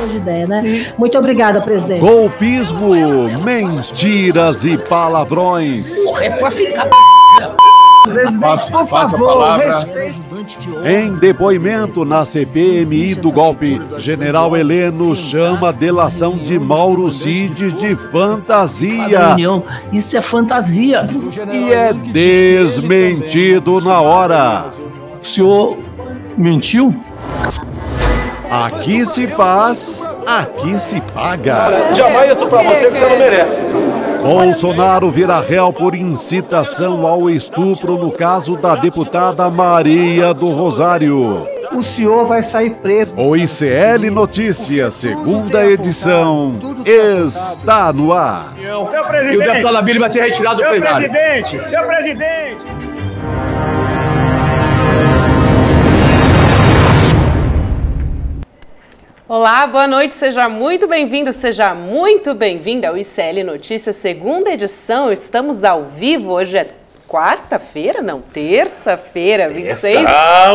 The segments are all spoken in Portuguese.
de ideia, né? Muito obrigada, presidente. Golpismo, mentiras e palavrões. É pra ficar... Presidente, por favor, respeite. Em depoimento na CPMI do golpe, General Heleno chama a delação de Mauro Cid de fantasia. Isso é fantasia. E é desmentido na hora. O senhor mentiu? Aqui se faz, aqui se paga. Jamais eu tô pra você que você não merece. Bolsonaro vira réu por incitação ao estupro no caso da deputada Maria do Rosário. O senhor vai sair preso. O ICL Notícias, segunda edição, está no ar. Seu presidente! E o deputado Abílio vai ser retirado do plenário. Seu presidente! Olá, boa noite, seja muito bem-vindo, seja muito bem-vinda ao ICL Notícias, segunda edição. Estamos ao vivo, hoje é quarta-feira, não, terça-feira, 26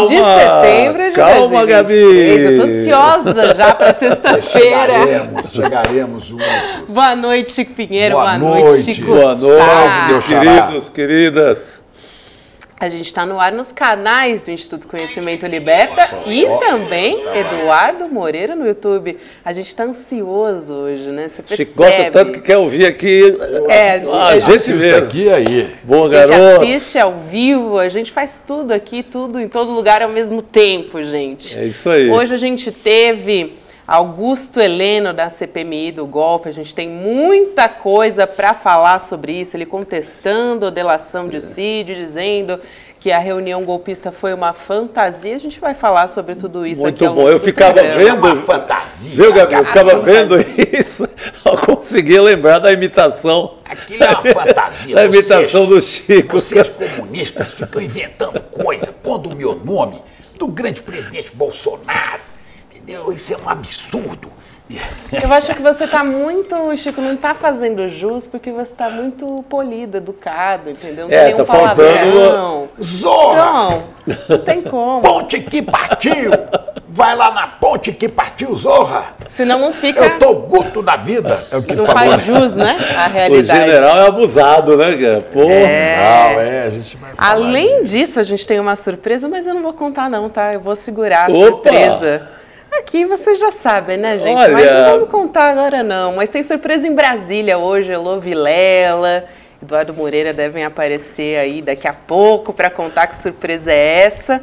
de setembro de 2023. Gabi! Eu tô ansiosa já para sexta-feira. Chegaremos juntos. Boa noite, Chico Pinheiro. Boa noite, noite. Chico. Boa noite, Salve, queridos, queridas. A gente está no ar nos canais do Instituto Conhecimento Liberta e também Eduardo Moreira no YouTube. A gente está ansioso hoje, né? Você percebe. Chico gosta tanto que quer ouvir aqui. A gente Assista aqui aí. Bom, a gente garoto. assiste ao vivo, a gente faz tudo aqui, tudo em todo lugar ao mesmo tempo, gente. É isso aí. Hoje a gente teve Augusto Heleno da CPMI do golpe, a gente tem muita coisa para falar sobre isso, ele contestando a delação de Cid, dizendo que a reunião golpista foi uma fantasia, a gente vai falar sobre tudo isso Muito aqui ao bom, longo eu do ficava programa. vendo, Uma fantasia. viu, Gabi? Eu ficava fantasia. vendo isso, eu conseguia lembrar da imitação. Aquilo é uma fantasia. Da imitação do Chico. Vocês comunistas ficam inventando coisa, pondo o meu nome do grande presidente Bolsonaro. Entendeu? Isso é um absurdo. Eu acho que você está muito, Chico, não está fazendo jus porque você está muito polido, educado, entendeu? Não tem nenhum tá faltando. palavrão. Zorra! Não tem como. Ponte que partiu! Vai lá na ponte que partiu, Zorra! Senão não fica... Eu tô guto da vida. É o que ele Não falou. faz jus, né? A O realidade. general é abusado, né, cara? Pô. Não, a gente vai falar. Além disso, a gente tem uma surpresa, mas eu não vou contar não, tá? Eu vou segurar a Opa! surpresa. Aqui vocês já sabem, né, gente? Olha! Mas não vamos contar agora não. Mas tem surpresa em Brasília hoje, Elô Vilela, Eduardo Moreira devem aparecer aí daqui a pouco para contar que surpresa é essa.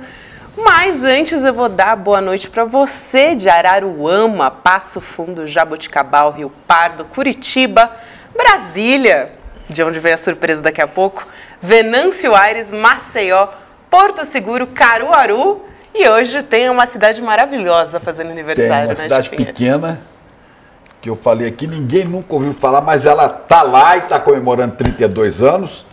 Mas antes eu vou dar boa noite para você de Araruama, Passo Fundo, Jaboticabal, Rio Pardo, Curitiba, Brasília, de onde vem a surpresa daqui a pouco, Venâncio Aires, Maceió, Porto Seguro, Caruaru. E hoje tem uma cidade maravilhosa fazendo aniversário, Tem uma né, cidade Chiquinha? pequena, que eu falei aqui, ninguém nunca ouviu falar, mas ela tá lá e tá comemorando 32 anos.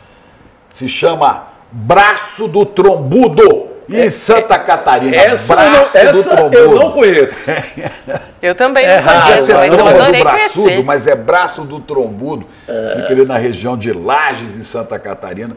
Se chama Braço do Trombudo, em Santa Catarina. Essa Braço do Trombudo. eu não conheço. Eu também não Ah, conheço, esse é mas eu tromba do adorei braçudo, conhecer. mas é Braço do Trombudo. Fica ali na região de Lages, em Santa Catarina.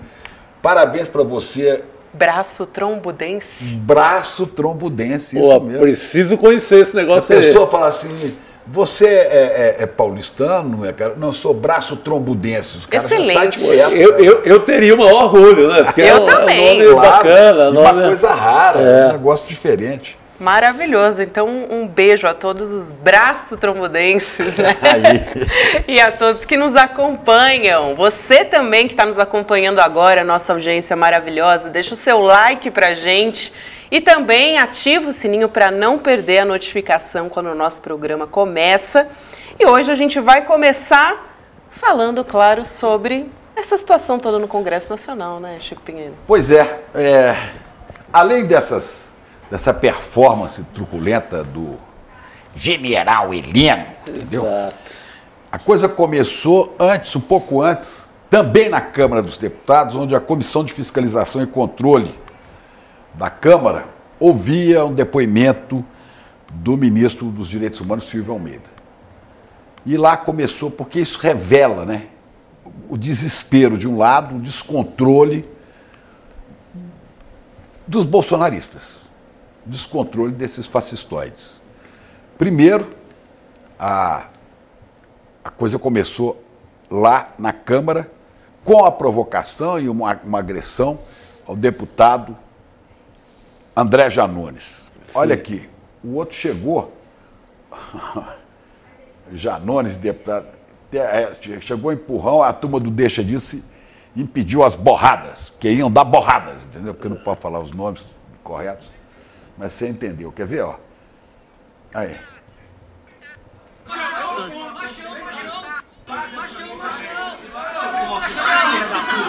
Parabéns para você, Braço trombudense. Braço Trombudense, Pô, isso mesmo. preciso conhecer esse A negócio aí. pessoa fala assim, você é paulistano? Não, eu sou Braço Trombudense. Os caras já saem Excelente. direto. Eu teria o maior orgulho, né? Porque Eu é também. um nome Claro, bacana. e Nome... uma coisa rara, um negócio diferente. Maravilhoso. Então, um beijo a todos os braço trombudenses, né? E a todos que nos acompanham. Você também que está nos acompanhando agora, nossa audiência maravilhosa, deixa o seu like pra gente e também ativa o sininho para não perder a notificação quando o nosso programa começa. E hoje a gente vai começar falando, claro, sobre essa situação toda no Congresso Nacional, né, Chico Pinheiro? Pois além dessa performance truculenta do general Heleno, entendeu? Exato. A coisa começou antes, um pouco antes, também na Câmara dos Deputados, onde a Comissão de Fiscalização e Controle da Câmara ouvia um depoimento do ministro dos Direitos Humanos, Silvio Almeida. E lá começou, porque isso revela, né, o desespero de um lado, o descontrole dos bolsonaristas, descontrole desses fascistoides. Primeiro, a coisa começou lá na Câmara com a provocação e uma agressão ao deputado André Janones. Olha aqui, o outro chegou, Janones, deputado, chegou empurrão, a turma do Deixa Disso impediu as borradas, porque iam dar borradas, entendeu? Porque não pode falar os nomes corretos, mas você entendeu. Quer ver, ó? Aí.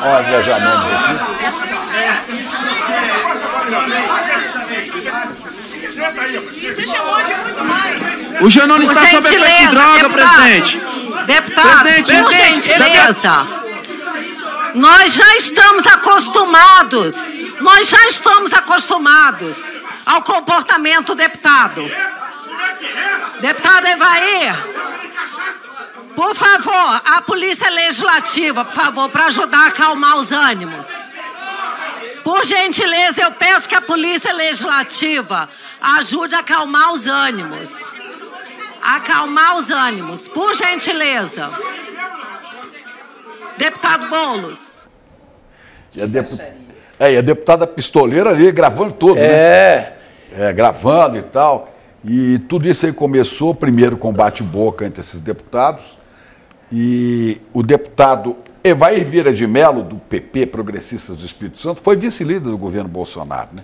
Olha André Janones aqui. Você chamou de muito mais. O Janones está sob efeito de droga, presidente. Deputado, por gentileza. Nós já estamos acostumados ao comportamento do deputado. Deputado Evair, por favor, a Polícia Legislativa, por favor, para ajudar a acalmar os ânimos. Por gentileza, eu peço que a Polícia Legislativa ajude a acalmar os ânimos. Acalmar os ânimos, por gentileza. Deputado Boulos. E a deputada pistoleira ali gravando tudo, né? Gravando e tal. E tudo isso aí começou primeiro com bate-boca entre esses deputados. E o deputado Evair Vieira de Mello, do PP, Progressistas do Espírito Santo, foi vice-líder do governo Bolsonaro, né?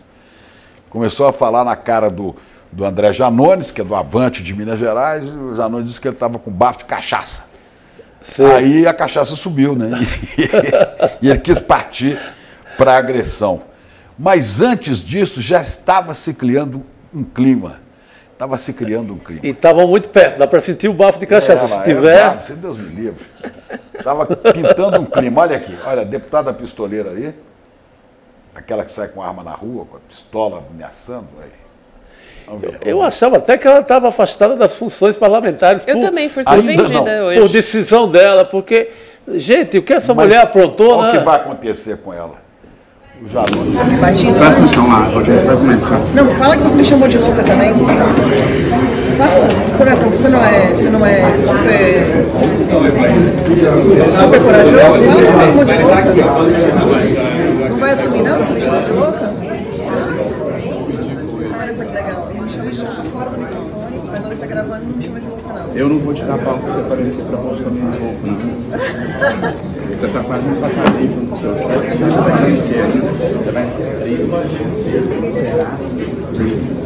Começou a falar na cara do André Janones, que é do Avante de Minas Gerais, e o Janones disse que ele estava com bafo de cachaça. Sim. Aí a cachaça subiu, né? E ele quis partir para a agressão. Mas antes disso já estava se criando um clima. E estavam muito perto, dá para sentir o bafo de cachaça. Se tiver. Se Deus me livre. Estava pintando um clima. Olha aqui, olha, a deputada pistoleira aí, aquela que sai com arma na rua, com a pistola ameaçando. Aí. Vamos ver. Eu achava até que ela estava afastada das funções parlamentares. Eu também fui surpreendida hoje. Por decisão dela, porque, gente, o que essa mulher aprontou, né? O que vai acontecer com ela? O Janones. Presta atenção lá, a audiência vai começar. Não, fala que você me chamou de louca também. Fala. Você não é super corajoso? Fala que você me chamou de louca. Não vai assumir não que você me chamou de louca? Olha só que legal. Ele me chama de louca fora do microfone, mas na hora que tá gravando não me chama de louca não. Eu não vou te dar pau pra você aparecer pra você caminhar de louco, não. Você está quase um tratamento no seu estado, você está falando que ainda você vai ser preso, você será preso.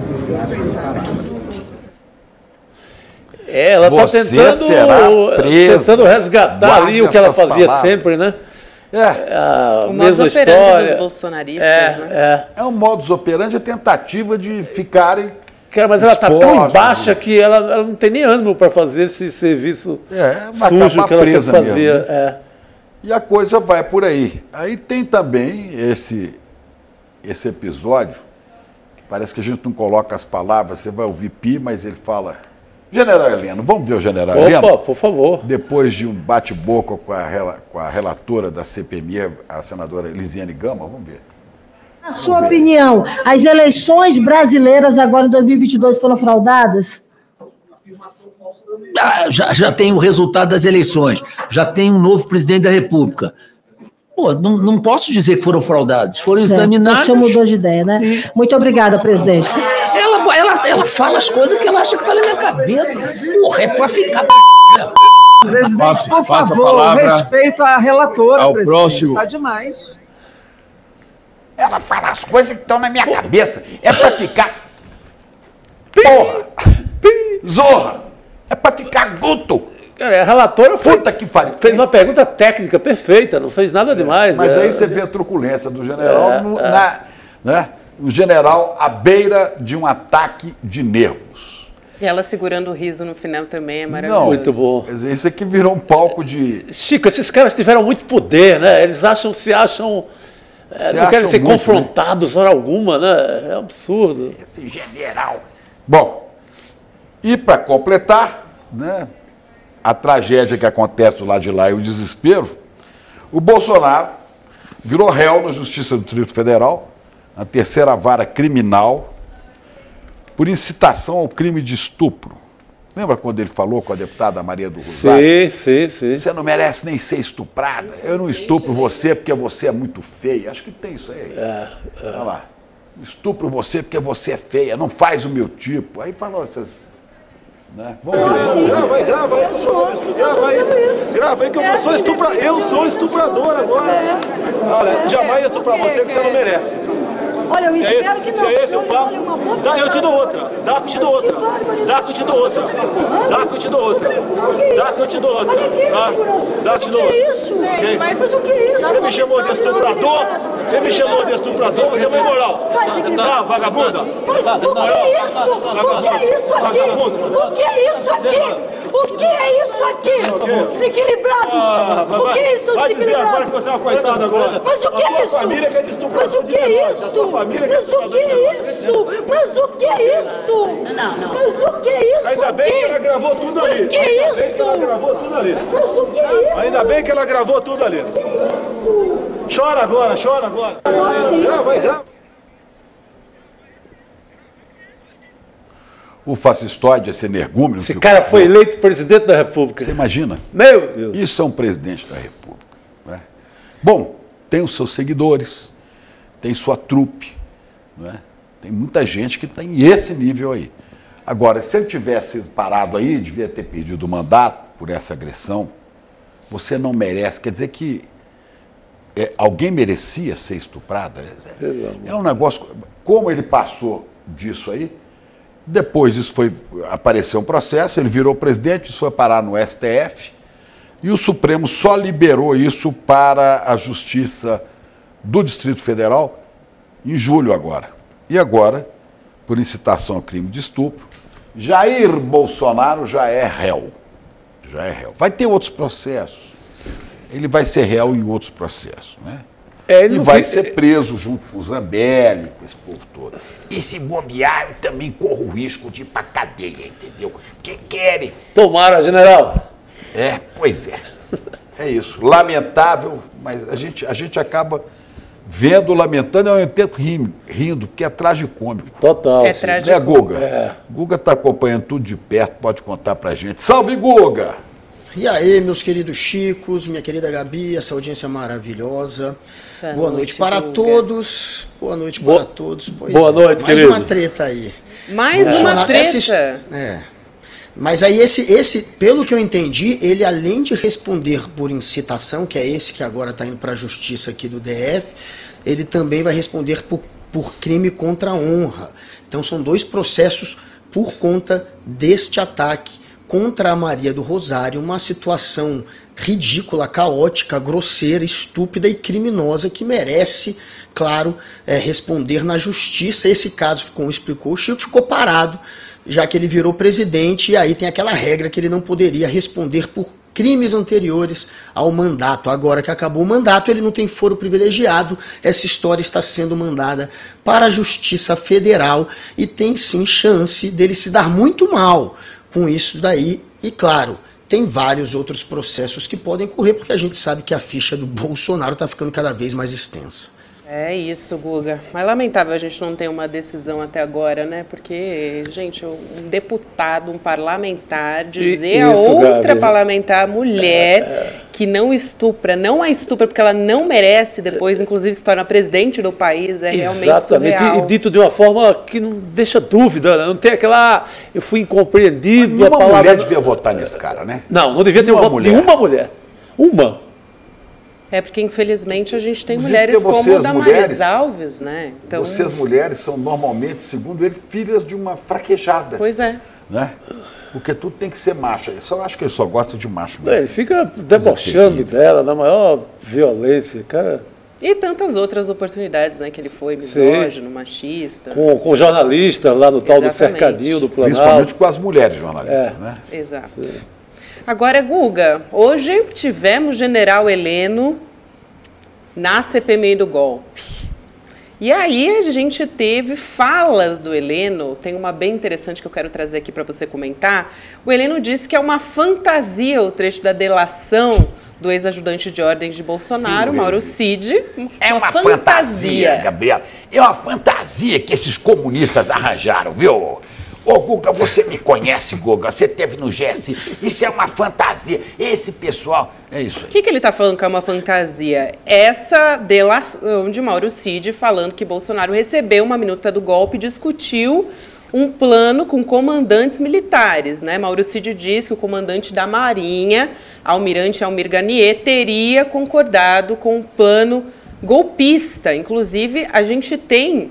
Ela está tentando resgatar ali o que ela fazia sempre, né? O modus operandi dos bolsonaristas, né? É um modus operandi, a tentativa de ficarem. Mas ela está tão baixa que ela não tem nem ânimo para fazer esse serviço sujo que ela sempre fazia. Mesmo, né? E a coisa vai por aí. Aí tem também esse episódio, que parece que a gente não coloca as palavras, você vai ouvir Pi, mas ele fala... General Heleno, vamos ver o General Heleno? Por favor. Depois de um bate-boca com a relatora da CPMI, a senadora Elisiane Gama, vamos ver. Na sua opinião, as eleições brasileiras agora em 2022 foram fraudadas? Já tem o resultado das eleições, já tem um novo presidente da República. Pô, não posso dizer que foram fraudados, foram examinados. O senhor mudou de ideia, né? Muito obrigada, presidente. Ela fala as coisas que ela acha que está na minha cabeça. Porra, é para ficar... Presidente, por favor, respeito à relatora, ao presidente. Próximo. Está demais. Ela fala as coisas que estão na minha cabeça. É para ficar... Porra! Zorra! É para ficar guto! A relatora fez uma pergunta técnica perfeita, não fez nada demais. Mas aí você vê a truculência do general, o general à beira de um ataque de nervos. E ela segurando o riso no final também é maravilhoso. Não, muito bom. Isso aqui virou um palco de... Chico, esses caras tiveram muito poder, né? Eles se acham... não querem ser confrontados hora alguma, né? É um absurdo. Esse general. Bom, e para completar, né, a tragédia que acontece do lado de lá e o desespero, o Bolsonaro virou réu na Justiça do Distrito Federal, a terceira vara criminal, por incitação ao crime de estupro. Lembra quando ele falou com a deputada Maria do Rosário? Sim. Você não merece nem ser estuprada. Eu não estupro você porque você é muito feia. Acho que tem isso aí. Olha lá. Estupro você porque você é feia. Não faz o meu tipo. Aí falou essas... Né? Vamos ver. Grava aí que eu sou estuprador. Eu sou estuprador agora. Olha, jamais eu estuprar você que você não merece. Olha, eu espero que não. Se é esse o papo, eu te dou outra. Dá que eu te dou outra. Dá que eu te dou outra. Dá que eu te dou outra. Dá que eu te dou outra. Dá que eu te dou outra. Mas o que é isso? Você me chamou de estuprador? Você me chamou de estuprador? Você é uma imoral. Ah, vagabunda. O que é isso aqui? O que é isso aqui? O que é isso aqui? Desequilibrado. O que é isso, vai dizer agora que desequilibrado? você é uma coitada agora. Mas o que é isso? Mas o que é isso? Mas o que é isso? Mas o que é isso? Mas o que é isso? Ainda bem que ela gravou tudo ali. Mas o que é isso? Ainda bem que ela gravou tudo ali. Mas o que é isso? Ainda bem que ela gravou tudo ali. Chora agora, chora agora. Grava. O fascistóide, esse energúmeno... Esse cara foi eleito presidente da República. Você imagina? Meu Deus. Isso é um presidente da República. Né? Bom, tem os seus seguidores, tem sua trupe, né? Tem muita gente que tem esse nível aí. Agora, se ele tivesse parado aí, devia ter pedido o mandato por essa agressão. Você não merece. Quer dizer que alguém merecia ser estuprada? É um negócio... Como ele passou disso aí, depois isso apareceu um processo, ele virou presidente, isso foi parar no STF, e o Supremo só liberou isso para a Justiça do Distrito Federal em julho agora. E agora, por incitação ao crime de estupro, Jair Bolsonaro já é réu. Vai ter outros processos. Ele vai ser réu em outros processos, né? Ele vai ser preso junto com o Zambelli, com esse povo todo. E se bobear, eu também corro o risco de ir pra cadeia, entendeu? Porque querem. Tomara, general. Pois é. É isso. Lamentável, mas a gente acaba vendo, lamentando, ao mesmo tempo rindo, porque é tragicômico. Total. É trágico. Né, Guga? Guga está acompanhando tudo de perto, pode contar pra gente. Salve, Guga! E aí, meus queridos Chicos, minha querida Gabi, essa audiência maravilhosa. Boa noite para todos. Boa noite para todos. Boa noite, querido. Mais uma treta aí. Mais uma treta. Mas aí esse, pelo que eu entendi, ele além de responder por incitação, que é esse que agora está indo para a justiça aqui do DF, ele também vai responder por crime contra a honra. Então são dois processos por conta deste ataque contra a Maria do Rosário, uma situação ridícula, caótica, grosseira, estúpida e criminosa que merece, claro, responder na justiça. Esse caso, como explicou o Chico, ficou parado, já que ele virou presidente, e aí tem aquela regra que ele não poderia responder por crimes anteriores ao mandato. Agora que acabou o mandato, ele não tem foro privilegiado, essa história está sendo mandada para a Justiça Federal e tem sim chance dele se dar muito mal com isso daí, e claro, tem vários outros processos que podem correr, porque a gente sabe que a ficha do Bolsonaro está ficando cada vez mais extensa. É isso, Guga. Mas lamentável a gente não ter uma decisão até agora, né? Porque, gente, um deputado, um parlamentar, dizer a outra parlamentar, mulher, que não estupra, não a estupra porque ela não merece, depois, inclusive, se torna presidente do país, é realmente surreal. E dito de uma forma que não deixa dúvida, né? Não tem aquela... Eu fui incompreendido. Mas nenhuma mulher devia votar nesse cara, né? Não devia ter voto de uma mulher. Uma. É porque, infelizmente, a gente tem mulheres como a Damares Alves, né? Então... Vocês, mulheres, são normalmente, segundo ele, filhas de uma fraquejada. Pois é. Né? Porque tudo tem que ser macho. Eu acho que ele só gosta de macho mesmo. Ele fica debochando dela, na maior violência, cara. E tantas outras oportunidades, né? Que ele foi misógino, machista. Com jornalista lá no tal do cercadinho do Planalto. Principalmente com as mulheres jornalistas, né? Exato. Agora, Guga, hoje tivemos General Heleno na CPMI do golpe. E aí a gente teve falas do Heleno, tem uma bem interessante que eu quero trazer aqui para você comentar. O Heleno disse que é uma fantasia o trecho da delação do ex-ajudante de ordem de Bolsonaro, Mauro Cid. É uma fantasia, Gabriela. É uma fantasia que esses comunistas arranjaram, viu? Ô, Guga, você me conhece, Guga, você teve no GS, isso é uma fantasia, esse pessoal, é isso aí. O que ele está falando que é uma fantasia? Essa delação de Mauro Cid falando que Bolsonaro recebeu uma minuta do golpe e discutiu um plano com comandantes militares, né? Mauro Cid diz que o comandante da Marinha, almirante Almir Garnier, teria concordado com um plano golpista. Inclusive, a gente tem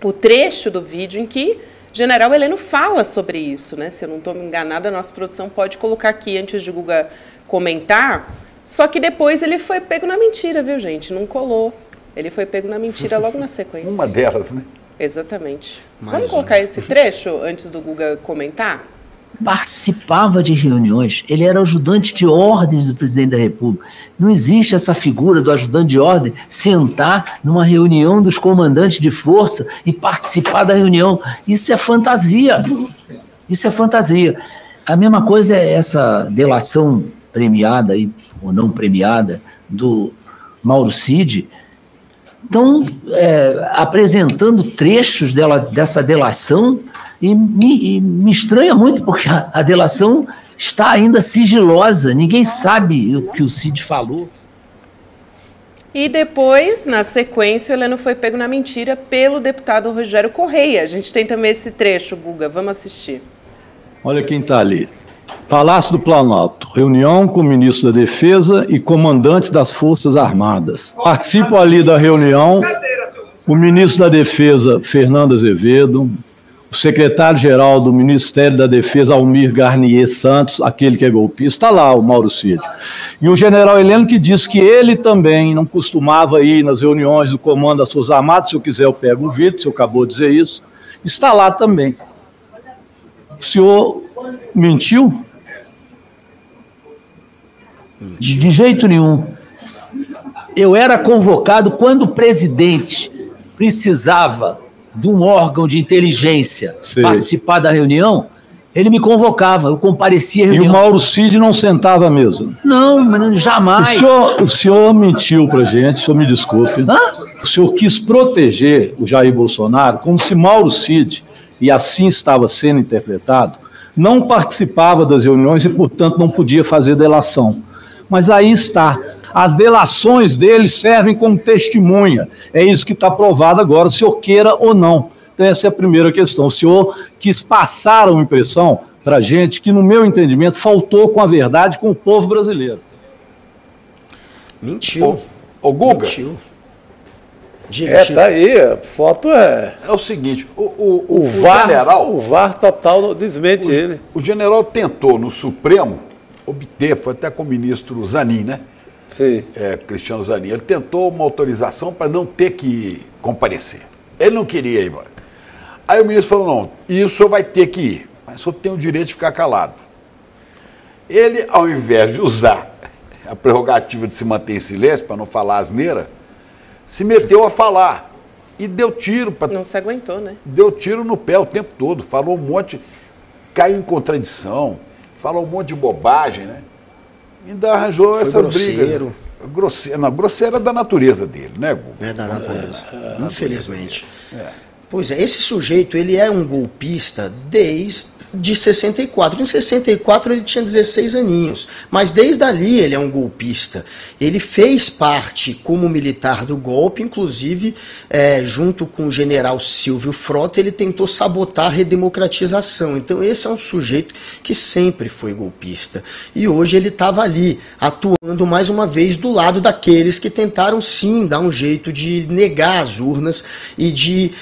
o trecho do vídeo em que General Heleno fala sobre isso, né? Se eu não estou me enganada, a nossa produção pode colocar aqui antes de Guga comentar. Só que depois ele foi pego na mentira, viu, gente? Não colou. Ele foi pego na mentira logo na sequência. Uma delas, né? Exatamente. Vamos colocar esse trecho antes do Guga comentar? Participava de reuniões, ele era ajudante de ordens do presidente da República. Não existe essa figura do ajudante de ordem sentar numa reunião dos comandantes de força e participar da reunião. Isso é fantasia. Isso é fantasia. A mesma coisa é essa delação premiada ou não premiada do Mauro Cid. Então, apresentando trechos dessa delação, e me estranha muito, porque a delação está ainda sigilosa, ninguém sabe o que o Cid falou. E depois, na sequência, o Heleno foi pego na mentira pelo deputado Rogério Correia. A gente tem também esse trecho, Guga, vamos assistir. Olha quem está ali. Palácio do Planalto, reunião com o ministro da Defesa e comandantes das Forças Armadas. Participam ali da reunião o ministro da Defesa, Fernando Azevedo, o secretário-geral do Ministério da Defesa, Almir Garnier Santos, aquele que é golpista, está lá, o Mauro Cid. E o general Heleno, que disse que ele também não costumava ir nas reuniões do Comando das Forças Armadas. Se eu quiser eu pego o vídeo, se eu acabou de dizer isso, está lá também. O senhor mentiu? De jeito nenhum. Eu era convocado quando o presidente precisava de um órgão de inteligência participar da reunião, ele me convocava, eu comparecia à reunião. E o Mauro Cid não sentava à mesa? Não, jamais. O senhor mentiu pra gente, o senhor me desculpe. O senhor quis proteger o Jair Bolsonaro como se Mauro Cid, e assim estava sendo interpretado, não participava das reuniões e, portanto, não podia fazer delação. Mas aí está. As delações dele servem como testemunha. É isso que está provado agora, o senhor queira ou não. Então, essa é a primeira questão. O senhor quis passar uma impressão para a gente que, no meu entendimento, faltou com a verdade com o povo brasileiro. Mentiu. Ô Guga. Mentiu. Tá aí, a foto é... É o seguinte, o general... O VAR total desmente ele. O general tentou no Supremo obter, foi até com o ministro Zanin, né? Sim. Cristiano Zanin. Ele tentou uma autorização para não ter que comparecer. Ele não queria ir embora. Aí o ministro falou, não, isso o senhor vai ter que ir, mas o senhor tem o direito de ficar calado. Ele, ao invés de usar a prerrogativa de se manter em silêncio, para não falar asneira, se meteu a falar e deu tiro. Não se aguentou, né? Deu tiro no pé o tempo todo, falou um monte, caiu em contradição, falou um monte de bobagem, né? Ainda arranjou Foi essas grosseiro. brigas. Grosseiro é da natureza dele, né, Guga? É da natureza, infelizmente. Pois é, esse sujeito, ele é um golpista desde 64. Em 64 ele tinha 16 aninhos, mas desde ali ele é um golpista. Ele fez parte como militar do golpe, inclusive junto com o general Silvio Frota, ele tentou sabotar a redemocratização. Então esse é um sujeito que sempre foi golpista. E hoje ele estava ali, atuando mais uma vez do lado daqueles que tentaram sim dar um jeito de negar as urnas e de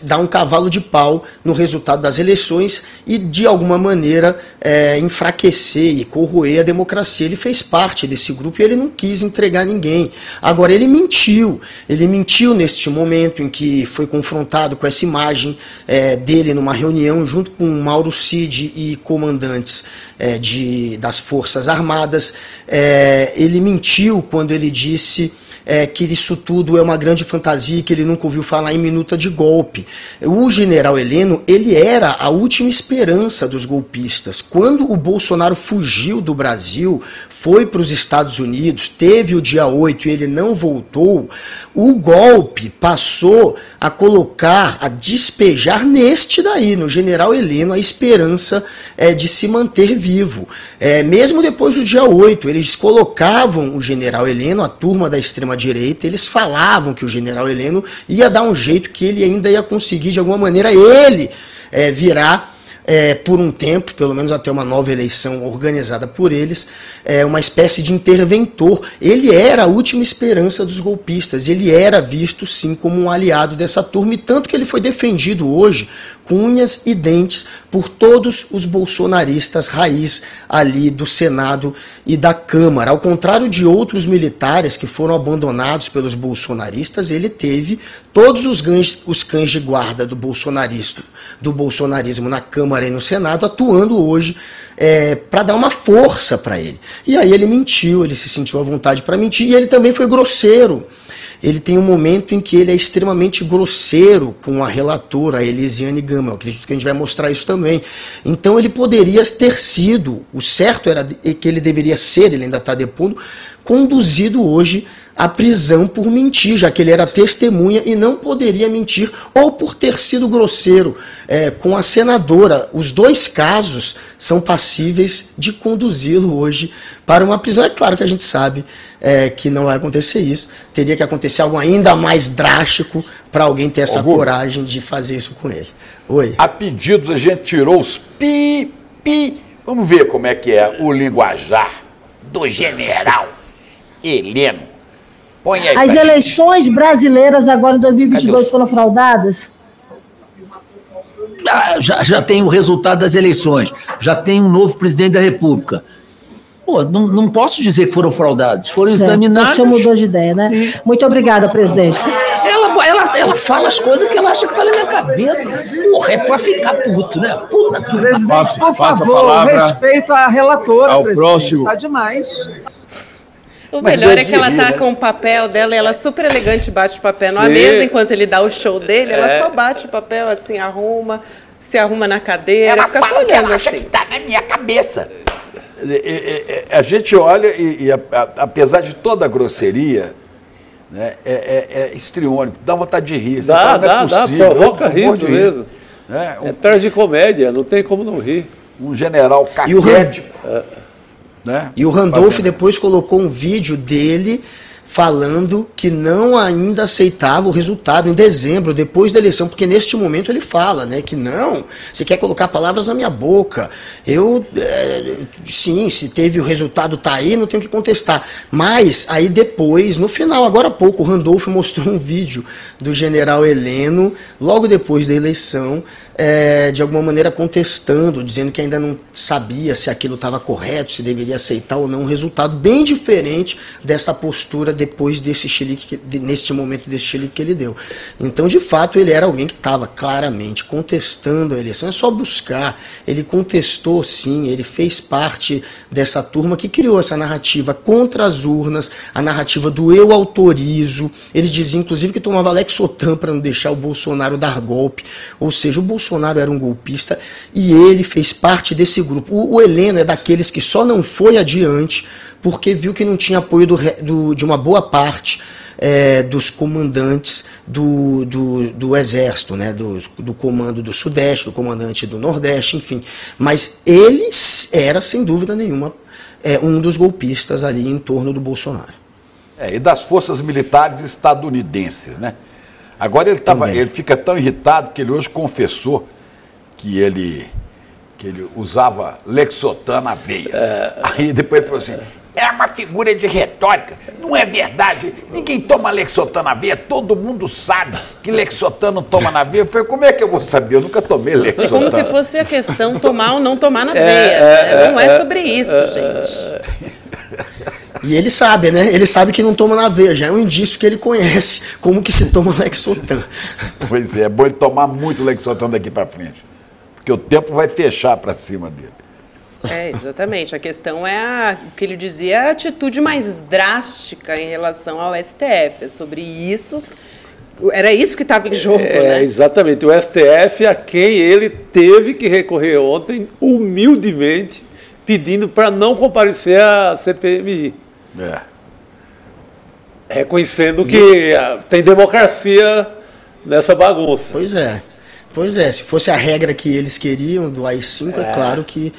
dar um cavalo de pau no resultado das eleições e de alguma maneira enfraquecer e corroer a democracia. Ele fez parte desse grupo e ele não quis entregar ninguém. Agora ele mentiu neste momento em que foi confrontado com essa imagem dele numa reunião junto com Mauro Cid e comandantes das Forças Armadas. Ele mentiu quando ele disse que isso tudo é uma grande fantasia, que ele nunca ouviu falar em minuta de golpe. O general Heleno, ele era a última esperança dos golpistas. Quando o Bolsonaro fugiu do Brasil, foi para os Estados Unidos, teve o dia 8 e ele não voltou, o golpe passou a colocar, a despejar neste daí, no general Heleno, a esperança de se manter vivo. Mesmo depois do dia 8, eles colocavam o general Heleno, a turma da extrema-direita, eles falavam que o general Heleno ia dar um jeito, que ele ainda ia conseguir, de alguma maneira, ele virar, por um tempo, pelo menos até uma nova eleição organizada por eles, uma espécie de interventor. Ele era a última esperança dos golpistas, ele era visto sim como um aliado dessa turma, e tanto que ele foi defendido hoje com unhas e dentes por todos os bolsonaristas raiz ali do Senado e da Câmara. Ao contrário de outros militares que foram abandonados pelos bolsonaristas, ele teve todos os cães de guarda do bolsonarismo na Câmara e no Senado atuando hoje para dar uma força para ele. E aí ele mentiu, ele se sentiu à vontade para mentir, e ele também foi grosseiro. Ele tem um momento em que ele é extremamente grosseiro com a relatora, a Elisiane Gama. Eu acredito que a gente vai mostrar isso também. Então ele poderia ter sido, o certo era que ele deveria ser, ele ainda está depondo, conduzido hoje à prisão por mentir, já que ele era testemunha e não poderia mentir, ou por ter sido grosseiro com a senadora. Os dois casos são passíveis de conduzi-lo hoje para uma prisão. É claro que a gente sabe que não vai acontecer isso. Teria que acontecer algo ainda mais drástico para alguém ter essa coragem de fazer isso com ele. Oi. A pedidos a gente tirou os pi. Vamos ver como é que é o linguajar do general Heleno. Põe aí. As eleições brasileiras agora em 2022 foram fraudadas? Já tem o resultado das eleições, já tem um novo presidente da República. Pô, não posso dizer que foram fraudados, foram examinados. O senhor mudou de ideia, né? Muito obrigada, presidente. Ela fala as coisas que ela acha que tá na minha cabeça. Porra, é pra ficar puto, né? Puta que... Presidente, por favor, respeito à relatora, ao presidente. Próximo. Está demais. O melhor é que ela tá com o papel dela, e ela super elegante bate o papel numa mesa, enquanto ele dá o show dele, ela só bate o papel assim, se arruma na cadeira, ela fica fala só olhando que ela acha assim. que tá na minha cabeça. A gente olha e apesar de toda a grosseria, né, é histriônico, dá vontade de rir. Dá, provoca riso mesmo. É tragicomédia, não tem como não rir. Um general caquético. Né? E o Randolph depois colocou um vídeo dele falando que não ainda aceitava o resultado em dezembro, depois da eleição, porque neste momento ele fala, né, que não, você quer colocar palavras na minha boca, sim, se teve o resultado, tá aí, não tenho que contestar, mas aí depois, no final, agora há pouco, o Randolph mostrou um vídeo do general Heleno, logo depois da eleição, de alguma maneira contestando, dizendo que ainda não sabia se aquilo estava correto, se deveria aceitar ou não um resultado, bem diferente dessa postura depois desse chilique, neste momento desse chilique que ele deu. Então, de fato, ele era alguém que estava claramente contestando a eleição. É só buscar. Ele contestou, sim, ele fez parte dessa turma que criou essa narrativa contra as urnas, a narrativa do eu autorizo. Ele dizia, inclusive, que tomava Lexotan para não deixar o Bolsonaro dar golpe. Ou seja, o Bolsonaro era um golpista e ele fez parte desse grupo. O Heleno é daqueles que só não foi adiante porque viu que não tinha apoio de uma boa parte dos comandantes do Exército, né, do comando do Sudeste, do comandante do Nordeste, enfim. Mas ele era, sem dúvida nenhuma, um dos golpistas ali em torno do Bolsonaro. E das forças militares estadunidenses, né? Agora ele fica tão irritado que ele hoje confessou que ele usava Lexotan na veia. Aí depois ele falou assim, é uma figura de retórica, não é verdade, ninguém toma Lexotan na veia, todo mundo sabe que Lexotan não toma na veia. Eu falei, como é que eu vou saber? Eu nunca tomei Lexotan. É como se fosse a questão tomar ou não tomar na veia. Não é sobre isso, gente. E ele sabe, né? Ele sabe que não toma na veia, já é um indício que ele conhece como que se toma Lexotan. Pois é bom ele tomar muito Lexotan daqui para frente, porque o tempo vai fechar para cima dele. Exatamente. A questão é o que ele dizia, a atitude mais drástica em relação ao STF. É sobre isso. Era isso que estava em jogo, né? Exatamente. O STF a quem ele teve que recorrer ontem, humildemente, pedindo para não comparecer à CPMI. Reconhecendo que tem democracia nessa bagunça. Pois é. Se fosse a regra que eles queriam do AI-5, é claro que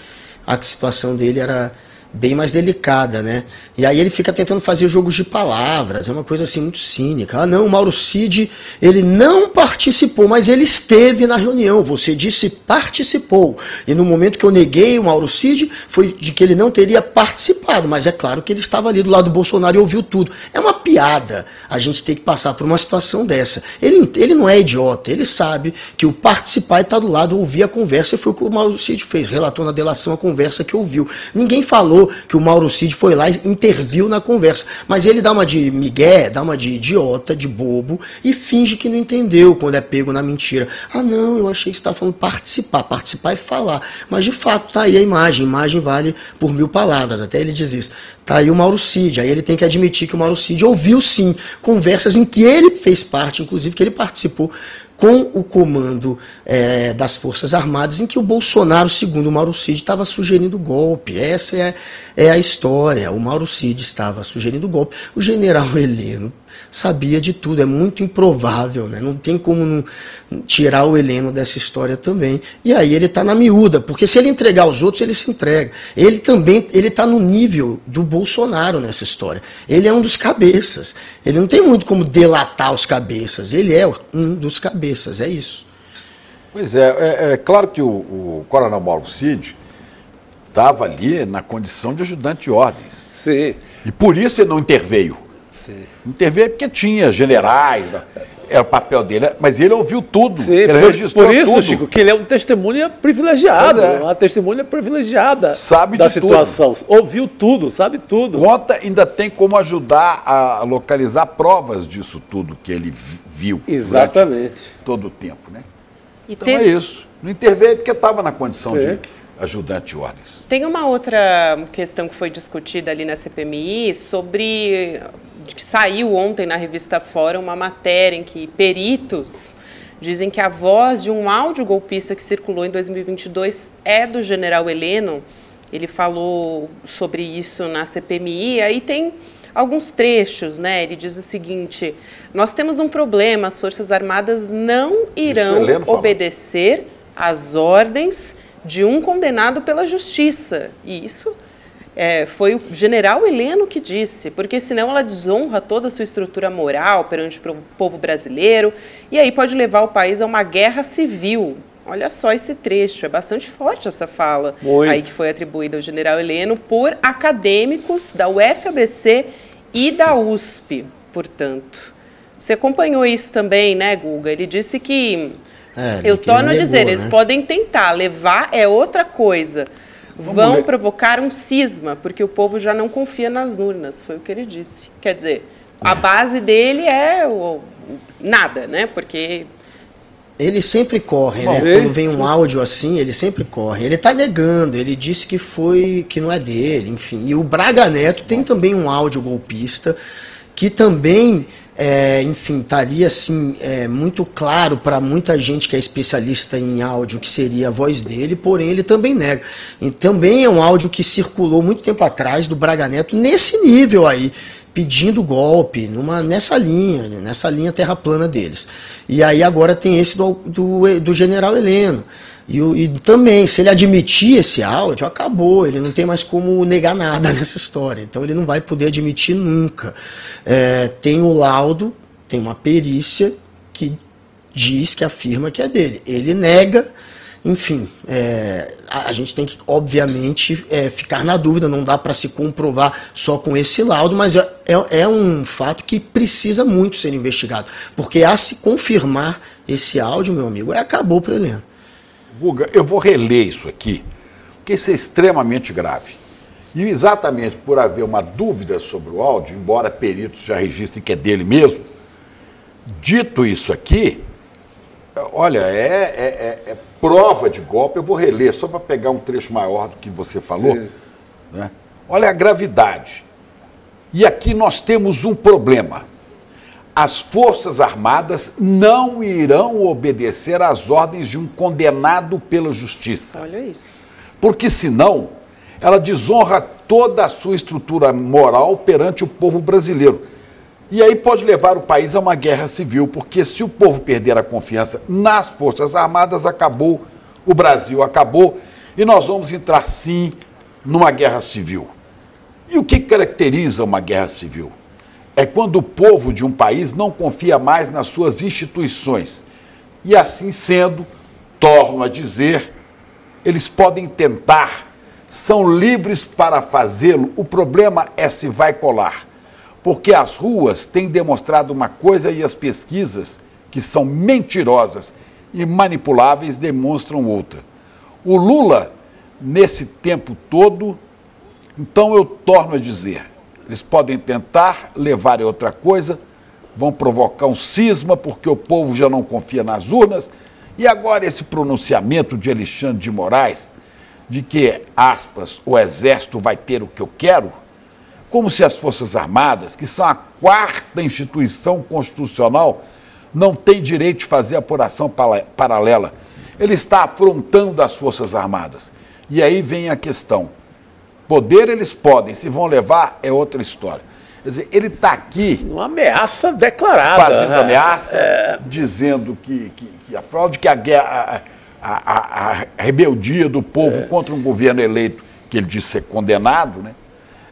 a situação dele era bem mais delicada, né? E aí ele fica tentando fazer jogos de palavras, é uma coisa assim muito cínica. Ah, não, o Mauro Cid, ele não participou, mas ele esteve na reunião. Você disse participou. E no momento que eu neguei o Mauro Cid, foi de que ele não teria participado, mas é claro que ele estava ali do lado do Bolsonaro e ouviu tudo. É uma piada a gente ter que passar por uma situação dessa. Ele não é idiota, ele sabe que o participar e estar do lado, ouvir a conversa, e foi o que o Mauro Cid fez, relatou na delação a conversa que ouviu. Ninguém falou que o Mauro Cid foi lá e interviu na conversa, mas ele dá uma de migué, dá uma de idiota, de bobo, e finge que não entendeu quando é pego na mentira. Ah não, eu achei que você estava falando participar é falar, mas de fato tá aí a imagem vale por 1000 palavras, até ele diz isso. Tá aí o Mauro Cid, aí ele tem que admitir que o Mauro Cid ouviu sim conversas em que ele fez parte, inclusive que ele participou com o comando das Forças Armadas, em que o Bolsonaro, segundo o Mauro Cid, estava sugerindo golpe. Essa é a história. O Mauro Cid estava sugerindo golpe. O general Heleno sabia de tudo. É muito improvável, né? Não tem como não tirar o Heleno dessa história também. E aí ele está na miúda, porque se ele entregar aos outros, ele se entrega. Ele também está no nível do Bolsonaro nessa história. Ele é um dos cabeças. Ele não tem muito como delatar os cabeças. Ele é um dos cabeças, é isso. Pois é claro que o coronel Mauro Cid estava ali na condição de ajudante de ordens. Sim. E por isso ele não interveio. Sim. Interveio porque tinha generais, era o papel dele, mas ele ouviu tudo, Sim, ele registrou por isso, tudo. Chico, que ele é um testemunha privilegiado, uma testemunha privilegiada sabe da de situação. Tudo. Ouviu tudo, sabe tudo. Conta, ainda tem como ajudar a localizar provas disso tudo que ele viu. Exatamente. Todo o tempo, né? Então é isso. Não interveio porque estava na condição de ajudante de ordens. Tem uma outra questão que foi discutida ali na CPMI sobre que saiu ontem na revista Fora uma matéria em que peritos dizem que a voz de um áudio golpista que circulou em 2022 é do general Heleno. Ele falou sobre isso na CPMI, aí tem alguns trechos, né? Ele diz o seguinte: nós temos um problema, as Forças Armadas não irão obedecer às ordens de um condenado pela justiça. E isso foi o general Heleno que disse, porque senão ela desonra toda a sua estrutura moral perante o povo brasileiro e aí pode levar o país a uma guerra civil. Olha só esse trecho, é bastante forte essa fala aí que foi atribuída ao general Heleno por acadêmicos da UFABC e da USP, portanto. Você acompanhou isso também, né, Guga? Ele disse que, eu torno a dizer, eles podem tentar, levar é outra coisa. Vão provocar um cisma, porque o povo já não confia nas urnas, foi o que ele disse. Quer dizer, a base dele é nada, né? Porque ele sempre corre, né? Quando vem um áudio assim, ele sempre corre. Ele está negando, ele disse que não é dele, enfim. E o Braga Neto tem também um áudio golpista que também, enfim, estaria assim, muito claro para muita gente que é especialista em áudio que seria a voz dele, porém ele também nega. E também é um áudio que circulou muito tempo atrás do Braga Neto nesse nível aí, pedindo golpe, nessa linha terra plana deles. E aí agora tem esse do general Heleno. E também, se ele admitir esse áudio, acabou, ele não tem mais como negar nada nessa história. Então ele não vai poder admitir nunca. Tem o laudo, tem uma perícia que diz, que afirma que é dele. Ele nega. Enfim, a gente tem que, obviamente, ficar na dúvida, não dá para se comprovar só com esse laudo, mas é um fato que precisa muito ser investigado, porque a se confirmar esse áudio, meu amigo, acabou para o Heleno. Guga, eu vou reler isso aqui, porque isso é extremamente grave. E exatamente por haver uma dúvida sobre o áudio, embora peritos já registrem que é dele mesmo, dito isso aqui, Olha, é prova de golpe. Eu vou reler, só para pegar um trecho maior do que você falou. Né? Olha a gravidade. E aqui nós temos um problema. As Forças Armadas não irão obedecer às ordens de um condenado pela justiça. Olha isso. Porque, senão, ela desonra toda a sua estrutura moral perante o povo brasileiro. E aí pode levar o país a uma guerra civil, porque se o povo perder a confiança nas Forças Armadas, acabou, o Brasil acabou, e nós vamos entrar, sim, numa guerra civil. E o que caracteriza uma guerra civil? É quando o povo de um país não confia mais nas suas instituições. E assim sendo, torno a dizer, eles podem tentar, são livres para fazê-lo, o problema é se vai colar. Porque as ruas têm demonstrado uma coisa e as pesquisas, que são mentirosas e manipuláveis, demonstram outra. O Lula, nesse tempo todo, então eu torno a dizer, eles podem tentar levar a outra coisa, vão provocar um cisma, porque o povo já não confia nas urnas, e agora esse pronunciamento de Alexandre de Moraes, de que, aspas, o Exército vai ter o que eu quero, como se as Forças Armadas, que são a 4ª instituição constitucional, não têm direito de fazer apuração paralela. Ele está afrontando as Forças Armadas. E aí vem a questão. Poder eles podem, se vão levar é outra história. Quer dizer, ele está aqui... Uma ameaça declarada. Fazendo ameaça, dizendo que a fraude, que a rebeldia do povo contra um governo eleito, que ele disse ser condenado, né?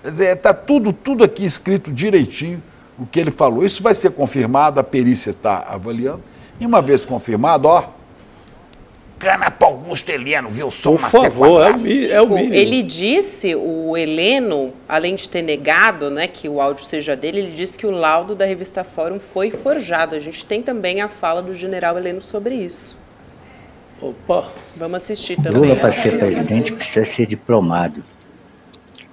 Quer dizer, está tudo aqui escrito direitinho, o que ele falou. Isso vai ser confirmado, a perícia está avaliando. E uma vez confirmado, cana para Augusto Heleno, viu? Só por favor, é o mínimo. Ele disse, o Heleno, além de ter negado, né, que o áudio seja dele, ele disse que o laudo da revista Fórum foi forjado. A gente tem também a fala do general Heleno sobre isso. Opa! Vamos assistir também. Lula, para ser presidente, precisa ser diplomado.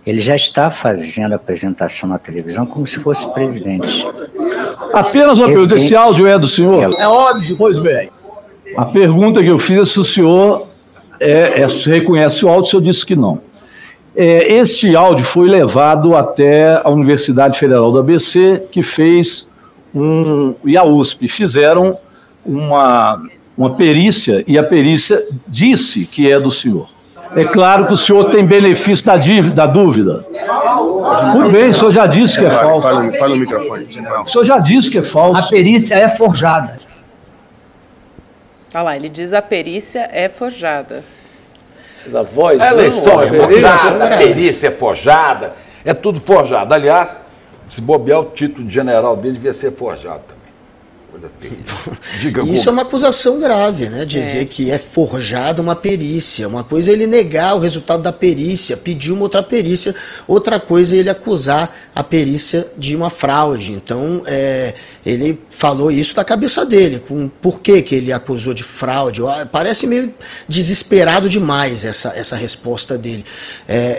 Ele já está fazendo a apresentação na televisão como se fosse presidente. Apenas uma pergunta, esse áudio é do senhor? É óbvio. Pois bem, a pergunta que eu fiz é se o senhor reconhece o áudio, o senhor disse que não. Este áudio foi levado até a Universidade Federal do ABC, que fez e a USP fizeram uma perícia, e a perícia disse que é do senhor. É claro que o senhor tem benefício da dúvida. Muito bem, o senhor já disse que é falso. Fala no microfone. O senhor já disse que é falso. A perícia é forjada. Olha lá, ele diz a perícia é forjada. Mas a voz... A eleição é forjada, a perícia é forjada, é tudo forjado. Aliás, se bobear, o título de general dele devia ser forjado também. Coisa terrível. Diga, isso é uma acusação grave, né? Dizer que é forjada uma perícia. Uma coisa é ele negar o resultado da perícia, pedir uma outra perícia. Outra coisa é ele acusar a perícia de uma fraude. Então, ele falou isso da cabeça dele. Por que ele acusou de fraude? Parece meio desesperado demais essa resposta dele.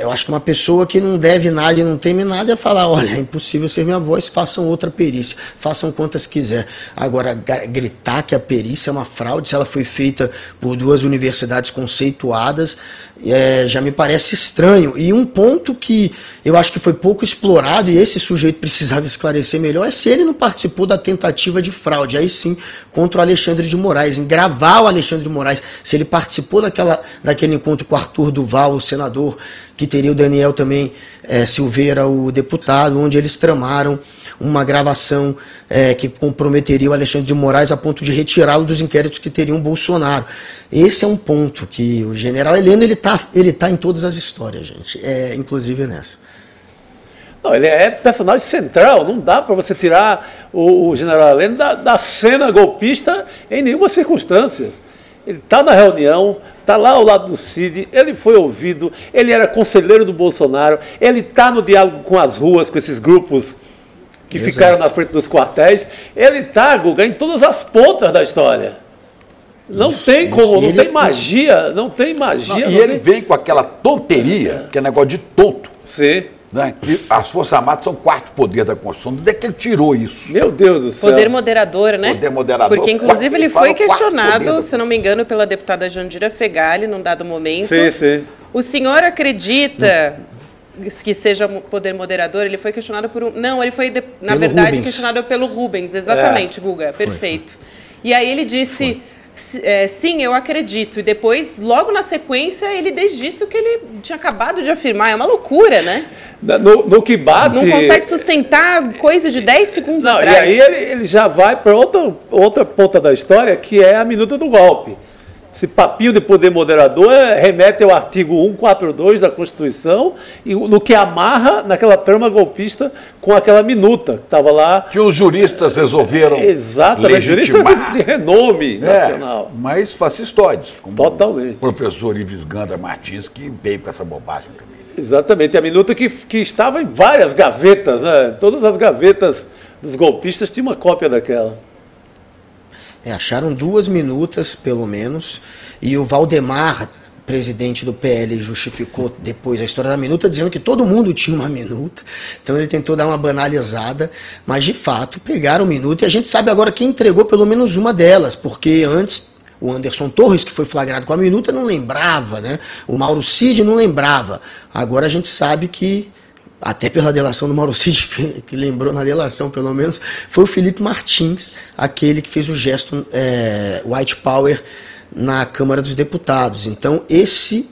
Eu acho que uma pessoa que não deve nada e não teme nada é falar, olha, é impossível ser minha voz, façam outra perícia, façam quantas quiser. Agora, gritar que a perícia é uma fraude, se ela foi feita por 2 universidades conceituadas, já me parece estranho. E um ponto que eu acho que foi pouco explorado, e esse sujeito precisava esclarecer melhor, é se ele não participou da tentativa de fraude, aí sim, contra o Alexandre de Moraes, em gravar o Alexandre de Moraes, se ele participou daquele encontro com o Arthur Duval, o senador, que teria o Daniel também Silveira, o deputado, onde eles tramaram uma gravação que comprometeria o Alexandre de Moraes a ponto de retirá-lo dos inquéritos que teriam Bolsonaro. Esse é um ponto que o general Heleno, ele tá em todas as histórias, gente, inclusive nessa. Não, ele é personagem central, não dá para você tirar o general Heleno da cena golpista em nenhuma circunstância. Ele está na reunião, está lá ao lado do Cid, ele foi ouvido, ele era conselheiro do Bolsonaro, ele está no diálogo com as ruas, com esses grupos que ficaram na frente dos quartéis, ele está, Guga, em todas as pontas da história. Não tem como, não tem magia, não tem magia. E ele vem com aquela tonteria, que é negócio de tonto. Sim. né, que as Forças Armadas são o quarto poder da Constituição. Onde é que ele tirou isso? Meu Deus do céu. Poder moderador, né? Poder moderador. Porque, inclusive, ele foi questionado, se não me engano, pela deputada Jandira Fegali, num dado momento. Sim, sim. O senhor acredita que seja poder moderador? Ele foi questionado por um... Não, ele foi, na verdade, Rubens. questionado pelo Rubens. Exatamente, Guga. Perfeito. E aí ele disse... sim, eu acredito. E depois, logo na sequência, ele desdisse o que ele tinha acabado de afirmar. É uma loucura, né? No que bate... Não consegue sustentar coisa de 10 segundos atrás. E aí ele já vai para outra ponta da história, que é a minuta do golpe. Esse papinho de poder moderador remete ao artigo 142 da Constituição e no que amarra naquela trama golpista com aquela minuta que estava lá. Que os juristas resolveram exatamente, juristas de renome nacional. Mas fascistoides. Totalmente. O professor Ives Gandra Martins, que veio com essa bobagem também. Exatamente. A minuta que estava em várias gavetas, né? Todas as gavetas dos golpistas tinham uma cópia daquela. Acharam 2 minutas, pelo menos, e o Valdemar, presidente do PL, justificou depois a história da minuta, dizendo que todo mundo tinha uma minuta. Então ele tentou dar uma banalizada, mas de fato pegaram minuta, e a gente sabe agora quem entregou pelo menos uma delas, porque antes o Anderson Torres, que foi flagrado com a minuta, não lembrava, né? O Mauro Cid não lembrava. Agora a gente sabe que, até pela delação do Mauro Cid, que lembrou na delação pelo menos, foi o Felipe Martins, aquele que fez o gesto White Power na Câmara dos Deputados. Então essa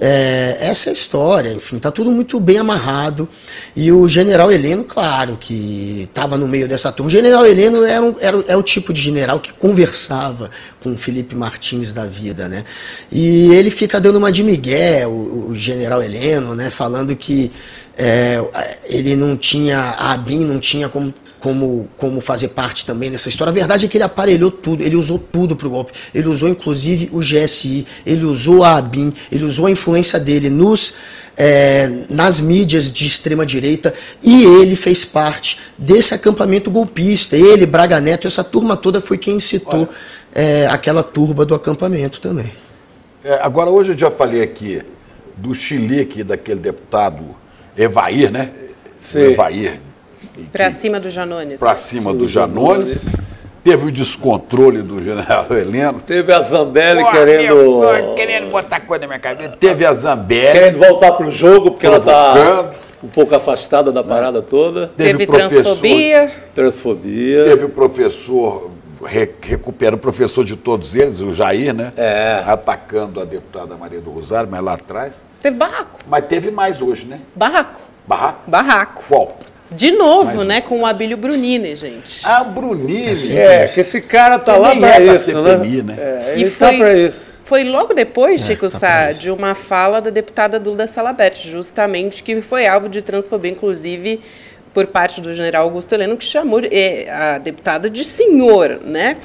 é a história, enfim, está tudo muito bem amarrado. E o general Heleno, claro, que estava no meio dessa turma. O general Heleno é o tipo de general que conversava com o Felipe Martins da vida, né? E ele fica dando uma de migué, o general Heleno, né? Falando que ele não tinha, a ABIN não tinha como fazer parte também dessa história. A verdade é que ele aparelhou tudo, ele usou tudo para o golpe. Ele usou inclusive o GSI, ele usou a ABIN, ele usou a influência dele nas mídias de extrema direita, e ele fez parte desse acampamento golpista. Ele, Braga Neto, essa turma toda foi quem incitou aquela turba do acampamento também. Agora, hoje eu já falei aqui do chilique daquele deputado Evair, né? Sim. O Evair. Para cima do Janones. Para cima do Janones. Teve o descontrole do general Heleno. Teve a Zambelli querendo botar coisa na minha cabeça. Teve a Zambelli. Querendo voltar para o jogo, porque ela está um pouco afastada da parada toda. Teve transfobia. Teve o professor, recupera o professor de todos eles, o Jair, né? Atacando a deputada Maria do Rosário, mas lá atrás. Teve barraco. Mas teve mais hoje, né? Barraco. Barraco? Qual? De novo, né? Com o Abílio Brunini, gente. Ah, o Brunini. Que esse cara tá lá para isso, CPMI, né? Ele tá para isso. Foi logo depois, Chico Sá, de uma fala da deputada Duda Salabert, justamente, que foi alvo de transfobia, inclusive por parte do general Augusto Heleno, que chamou a deputada de senhor, né?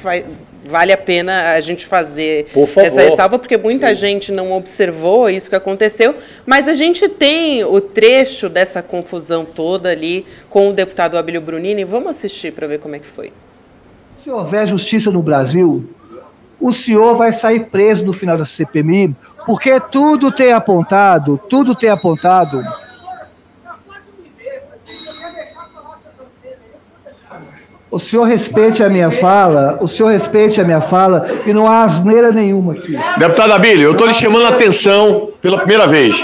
Vale a pena a gente fazer essa ressalva, porque muita gente não observou isso que aconteceu, mas a gente tem o trecho dessa confusão toda ali com o deputado Abílio Brunini. Vamos assistir para ver como é que foi. Se houver justiça no Brasil, o senhor vai sair preso no final da CPMI, porque tudo tem apontado. O senhor respeite a minha fala, e não há asneira nenhuma aqui. Deputado Abílio, eu estou lhe chamando a atenção pela primeira vez.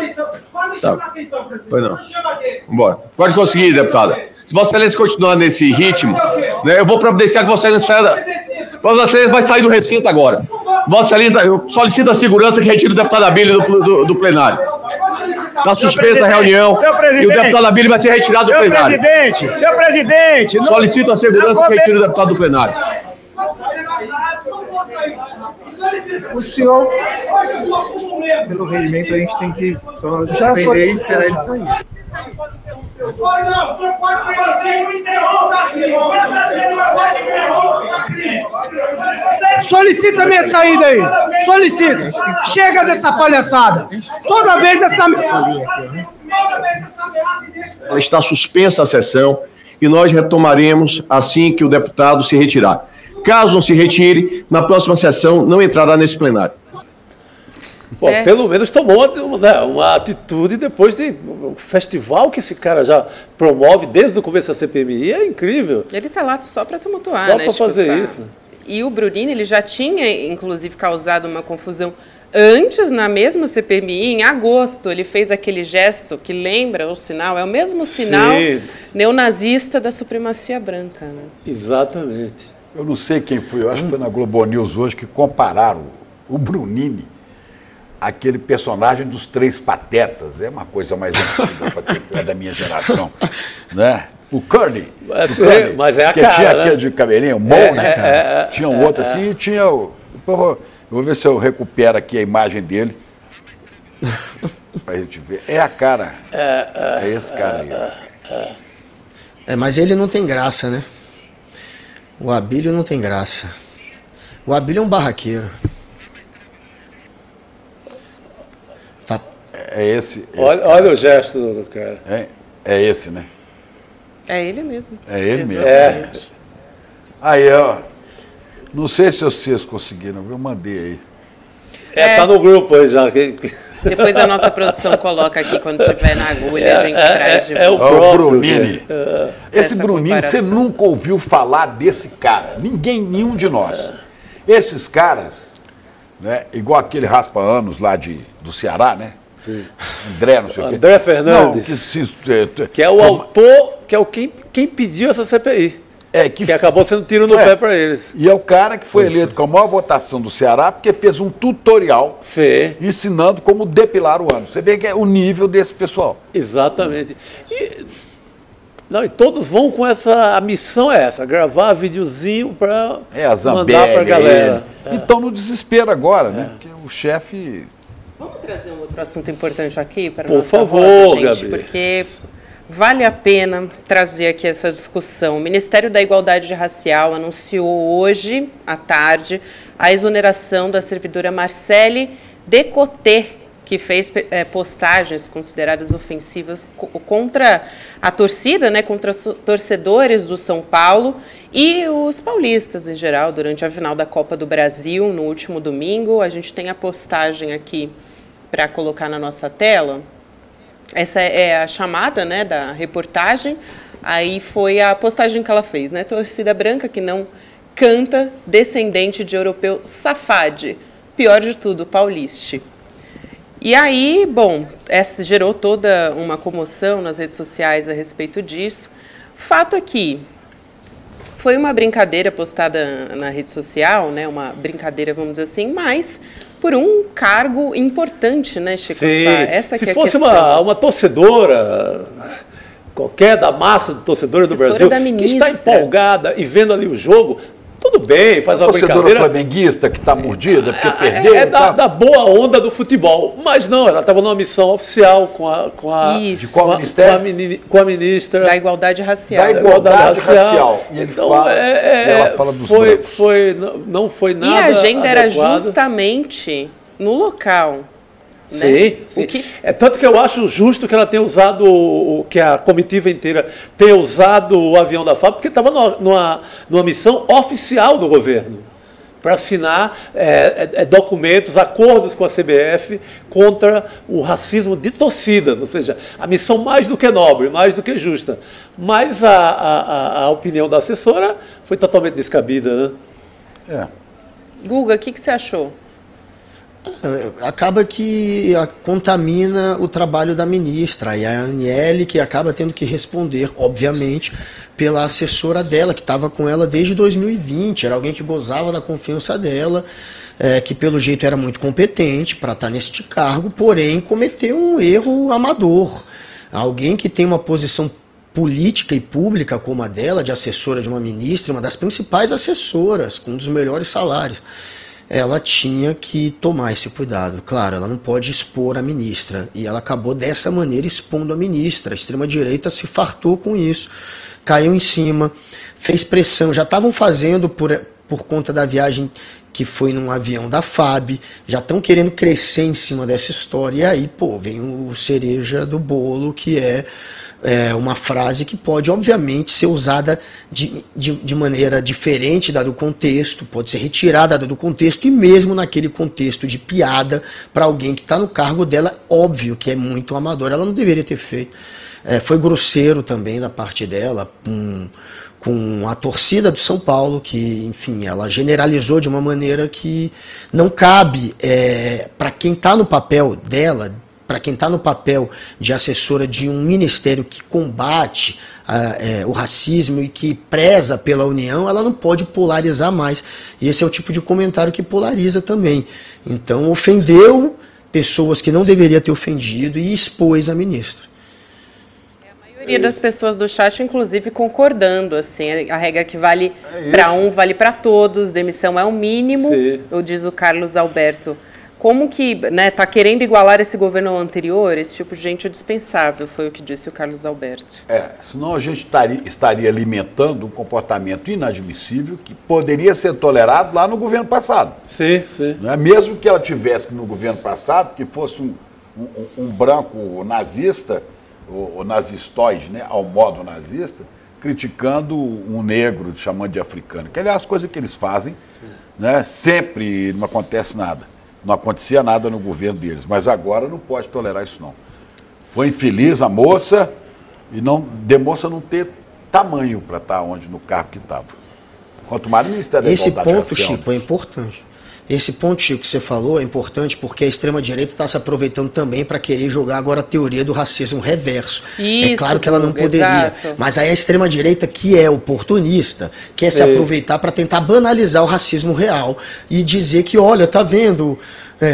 Tá. Pois não. Vambora. Pode conseguir, deputada. Se Vossa Excelência continuar nesse ritmo, né, eu vou providenciar que Vossa Excelência vai sair do recinto agora. Vossa Excelência, eu solicito a segurança que retire o deputado Abílio do plenário. Está suspensa a reunião e o deputado Abílio vai ser retirado do plenário. Senhor presidente! Solicito a segurança que retire o deputado do plenário. O senhor... Pelo regimento, a gente tem que só suspender e esperar ele sair. Solicita a minha saída aí. Solicita. Chega dessa palhaçada. Toda vez essa... Ela está suspensa a sessão e nós retomaremos assim que o deputado se retirar. Caso não se retire, na próxima sessão não entrará nesse plenário. Bom, pelo menos tomou uma atitude depois de um festival que esse cara já promove desde o começo da CPMI, é incrível. Ele está lá só para tumultuar, só né? Só para fazer isso. E o Brunini, ele já tinha, inclusive, causado uma confusão antes, na mesma CPMI, em agosto. Ele fez aquele gesto que lembra o sinal, é o mesmo sinal neonazista da supremacia branca. Né? Exatamente. Eu não sei quem foi, eu acho que foi na Globo News hoje que compararam o Brunini àquele personagem dos Três Patetas. É uma coisa mais antiga para quem é da minha geração, né? O Curly. Mas é a que cara, tinha né? aquele de cabelinho, né, cara? Tinha um outro assim e tinha o... Eu vou ver se eu recupero aqui a imagem dele pra gente ver. É a cara. É esse cara aí. Mas ele não tem graça, né? O Abílio não tem graça. O Abílio é um barraqueiro. Tá. É esse olha o gesto do cara. É esse, né? É ele mesmo. É ele mesmo. Exatamente. Aí, ó. Não sei se vocês conseguiram, eu mandei aí. Tá no grupo aí já. Depois a nossa produção coloca aqui, quando tiver na agulha, a gente traz de volta. O Brunini. Esse Brunini, você nunca ouviu falar desse cara. Nenhum de nós. Esses caras, né, igual aquele raspa-anos lá do Ceará, né? Sim. André, não sei o quê. André Fernandes. Que é o autor, que é quem pediu essa CPI. Que acabou sendo tiro no pé para eles. E é o cara que foi eleito com a maior votação do Ceará porque fez um tutorial ensinando como depilar o ânus. Você vê que é o nível desse pessoal. Exatamente. E todos vão com a missão é essa, gravar videozinho para mandar para a galera. E estão no desespero agora, né? Porque o chefe... Vamos trazer um outro assunto importante aqui para Por favor, gente, Gabi. Porque vale a pena trazer aqui essa discussão. O Ministério da Igualdade Racial anunciou hoje, à tarde, a exoneração da servidora Marcele Decoté, que fez postagens consideradas ofensivas contra a torcida, né, contra os torcedores do São Paulo e os paulistas em geral, durante a final da Copa do Brasil, no último domingo. A gente tem a postagem aqui para colocar na nossa tela. Essa é a chamada, né, da reportagem. Aí foi a postagem que ela fez, né? Torcida branca que não canta, descendente de europeu safade. Pior de tudo, pauliste. E aí, bom, essa gerou toda uma comoção nas redes sociais a respeito disso. Fato é que foi uma brincadeira postada na rede social, né? Uma brincadeira, vamos dizer assim, mas por um cargo importante, né, Chico? Sim. Essa Se que é fosse a questão. uma torcedora, qualquer da massa de torcedores do Brasil, que está empolgada e vendo ali o jogo, tudo bem, faz uma brincadeira. Torcedora flamenguista que está mordida porque perdeu. É da boa onda do futebol. Mas não, ela estava numa missão oficial com a ministra da Igualdade Racial. Da Igualdade Racial. E ele então, ela fala dos brancos. Não foi nada. E a agenda adequado. era justamente no local. Sim, sim. É tanto que eu acho justo que ela tenha usado, que a comitiva inteira tenha usado o avião da FAB, porque estava numa missão oficial do governo, para assinar documentos, acordos com a CBF contra o racismo de torcidas, ou seja, a missão mais do que nobre, mais do que justa. Mas a opinião da assessora foi totalmente descabida, né? Guga, o que você achou? Acaba que contamina o trabalho da ministra, e a Aniele que acaba tendo que responder, obviamente, pela assessora dela, que estava com ela desde 2020, era alguém que gozava da confiança dela, que pelo jeito era muito competente para estar neste cargo, porém cometeu um erro amador. Alguém que tem uma posição política e pública como a dela, de assessora de uma ministra, uma das principais assessoras, com um dos melhores salários, ela tinha que tomar esse cuidado. Claro, ela não pode expor a ministra, e ela acabou dessa maneira expondo a ministra. A extrema-direita se fartou com isso, caiu em cima, fez pressão. Já estavam fazendo por conta da viagem que foi num avião da FAB, já estão querendo crescer em cima dessa história, e aí, pô, vem o cereja do bolo, que é uma frase que pode, obviamente, ser usada de maneira diferente dado o contexto, pode ser retirada dado o contexto, e mesmo naquele contexto de piada, para alguém que está no cargo dela, óbvio que é muito amador, ela não deveria ter feito. Foi grosseiro também da parte dela, com a torcida do São Paulo, que, enfim, ela generalizou de uma maneira que não cabe para quem está no papel dela, para quem está no papel de assessora de um ministério que combate o racismo e que preza pela união, ela não pode polarizar mais. E esse é o tipo de comentário que polariza também. Então, ofendeu pessoas que não deveria ter ofendido e expôs a ministra. A maioria das pessoas do chat, inclusive, concordando, assim, a regra que vale para um, vale para todos, demissão é o mínimo, diz o Carlos Alberto. Como que está querendo igualar esse governo anterior? Esse tipo de gente é dispensável, foi o que disse o Carlos Alberto. Senão a gente estaria alimentando um comportamento inadmissível que poderia ser tolerado lá no governo passado. Sim, sim. Não é? Mesmo que ela tivesse no governo passado, que fosse um branco nazista, ou nazistóide, né, ao modo nazista, criticando um negro, chamando de africano. Que, aliás, as coisas que eles fazem, né, sempre não acontece nada. Não acontecia nada no governo deles, mas agora não pode tolerar isso não. Foi infeliz a moça e moça não ter tamanho para estar no cargo que estava. Quanto mais o Ministério da Igualdade Esse ponto, Chico, é importante. Esse ponto, Chico, que você falou é importante porque a extrema-direita está se aproveitando também para querer jogar agora a teoria do racismo reverso. Isso, é claro que ela não poderia, mas aí a extrema-direita, que é oportunista, quer se aproveitar para tentar banalizar o racismo real e dizer que, olha, tá vendo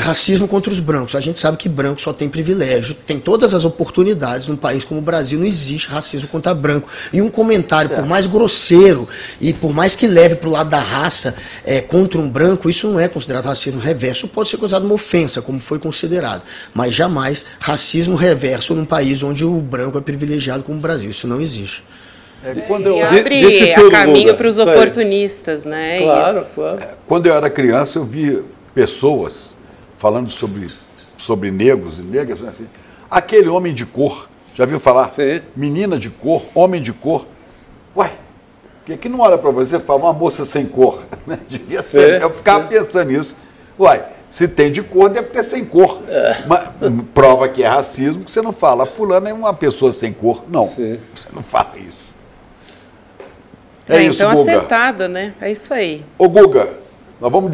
racismo contra os brancos. A gente sabe que branco só tem privilégio, tem todas as oportunidades. Num país como o Brasil não existe racismo contra branco. E um comentário, por mais grosseiro e por mais que leve para o lado da raça contra um branco, isso não é considerado racismo reverso. Pode ser considerado uma ofensa, como foi considerado. Mas jamais racismo reverso num país onde o branco é privilegiado como o Brasil. Isso não existe. E abre caminho para os oportunistas, né? Claro, claro. Quando eu era criança, eu vi pessoas falando sobre negros e negras, assim, aquele homem de cor, já viu falar? Sim. Menina de cor, homem de cor. Ué, por que não olha para você e fala uma moça sem cor? Devia ser, eu ficava pensando nisso. Ué, se tem de cor, deve ter sem cor. Mas, prova que é racismo, que você não fala, fulano é uma pessoa sem cor. Não, você não fala isso. É isso, então Guga. acertado, né? É isso aí. Ô, Guga, nós vamos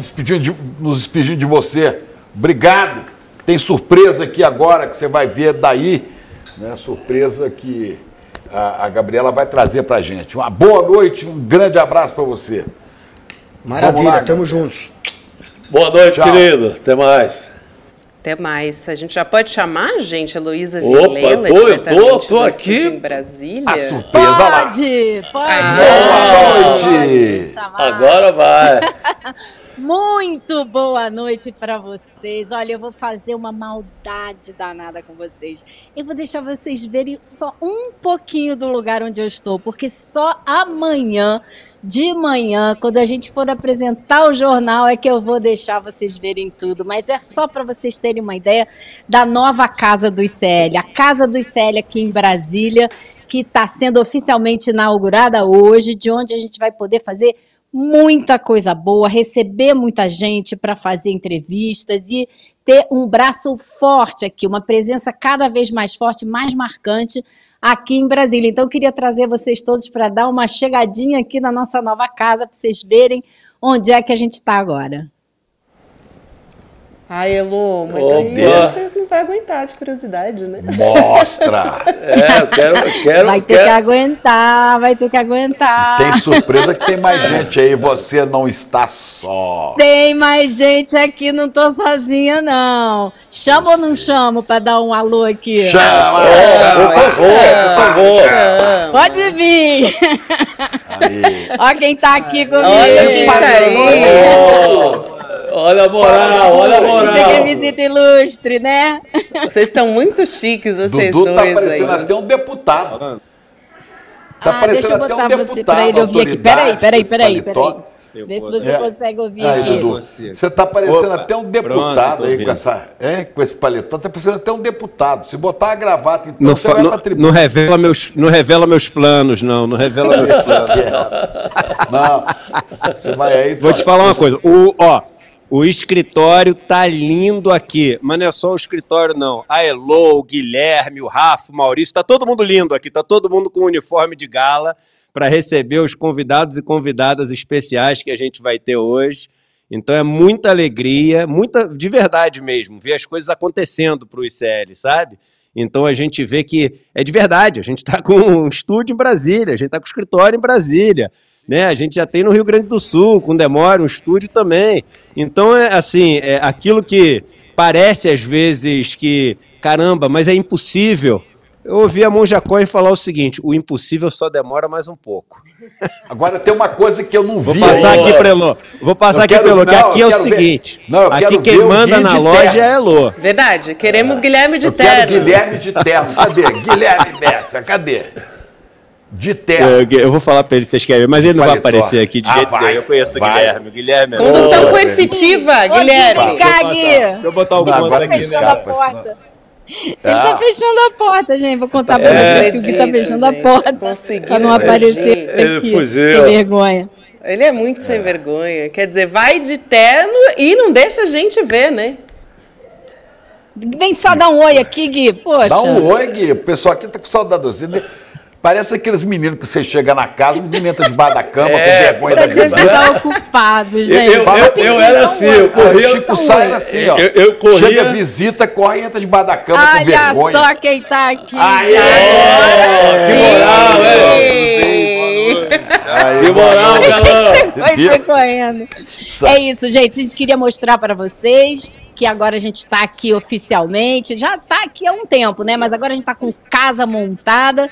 nos despedindo de você. Obrigado. Tem surpresa aqui agora que você vai ver daí, né? Surpresa que a Gabriela vai trazer pra gente. Uma boa noite, um grande abraço para você. Maravilha, tamo juntos. Boa noite, querido. Até mais. Até mais. A gente já pode chamar, gente, Heloísa Vilela? Opa, tô aqui. Em Brasília. A surpresa lá. Pode. Boa noite. Agora vai. Muito boa noite para vocês. Olha, eu vou fazer uma maldade danada com vocês. Eu vou deixar vocês verem só um pouquinho do lugar onde eu estou, porque só amanhã, de manhã, quando a gente for apresentar o jornal, é que eu vou deixar vocês verem tudo. Mas é só para vocês terem uma ideia da nova Casa do ICL. A Casa do ICL aqui em Brasília, que está sendo oficialmente inaugurada hoje, de onde a gente vai poder fazer muita coisa boa, receber muita gente para fazer entrevistas e ter um braço forte aqui, uma presença cada vez mais forte, mais marcante aqui em Brasília. Então, eu queria trazer vocês todos para dar uma chegadinha aqui na nossa nova casa, para vocês verem onde é que a gente está agora. Ai, Elô, mas aí a gente não vai aguentar de curiosidade, né? Mostra! Eu quero. Vai ter que aguentar, vai ter que aguentar. Tem surpresa que tem mais gente aí, você não está só. Tem mais gente aqui, não tô sozinha, não. Chama ou não chamo para dar um alô aqui? Chama! Por favor. Pode vir. Ó quem tá aqui comigo. Olha quem tá aí. Olha a moral, olha a moral. Você que é visita ilustre, né? Vocês estão muito chiques, vocês Dudu dois tá parecendo aí. até um deputado. Tá deixa eu parecendo até botar um você deputado. pra ele ouvir aqui. Peraí. Vê se você consegue ouvir aí, aqui. Dudu, você está parecendo até um deputado Pronto, aí com esse paletó. Está parecendo até um deputado. Se botar a gravata, então Não, você vai para a tribuna. não revela meus planos, não. Não revela meus planos. Não. Você vai aí. Vou te falar uma coisa. O escritório tá lindo aqui, mas não é só o escritório, não. A Elô, o Guilherme, o Rafa, o Maurício, tá todo mundo lindo aqui, tá todo mundo com uniforme de gala para receber os convidados e convidadas especiais que a gente vai ter hoje. Então é muita alegria, de verdade mesmo, ver as coisas acontecendo para o ICL, sabe? Então a gente vê que é de verdade, a gente está com um estúdio em Brasília, a gente está com um escritório em Brasília, né? A gente já tem no Rio Grande do Sul, com Demore, um estúdio também. Então é assim, aquilo que parece às vezes que, caramba, mas é impossível. Eu ouvi a Monja Cohen falar o seguinte: o impossível só demora mais um pouco. Agora tem uma coisa que eu não vi. Vou passar aqui para Elô. Vou passar aqui para Elô, que aqui é o seguinte. Aqui quem manda na loja é Elô. Verdade. Queremos Guilherme de eu terno. Quero Guilherme de terno. Cadê? Guilherme Bessa, cadê? De terno. Eu vou falar para ele se vocês querem ver, mas ele não vai aparecer aqui de jeito nenhum. Eu conheço o Guilherme. Guilherme Condução coercitiva, Guilherme. Vem cá, Gui. Deixa eu botar o comando aqui. Fechando a porta. Ele tá fechando a porta, gente. Vou contar pra vocês que o Gui tá fechando a porta pra não aparecer aqui, fugiu. sem vergonha. Ele é muito sem vergonha. Quer dizer, vai de terno e não deixa a gente ver, né? Vem só dar um oi aqui, Gui. Poxa. Dá um oi, Gui. O pessoal aqui tá com saudade de você. Parece aqueles meninos que você chega na casa, o menino entra debaixo da cama, com vergonha da visita. Você tá ocupado, gente. Eu era assim, eu corria. O Chico Sá era assim, ó. Eu corria. Chega visita, corre e entra debaixo da cama com vergonha. Olha só quem tá aqui. Que moral, que moral, galera. Foi correndo. É isso, gente. A gente queria mostrar para vocês que agora a gente está aqui oficialmente. Já está aqui há um tempo, né? Mas agora a gente está com casa montada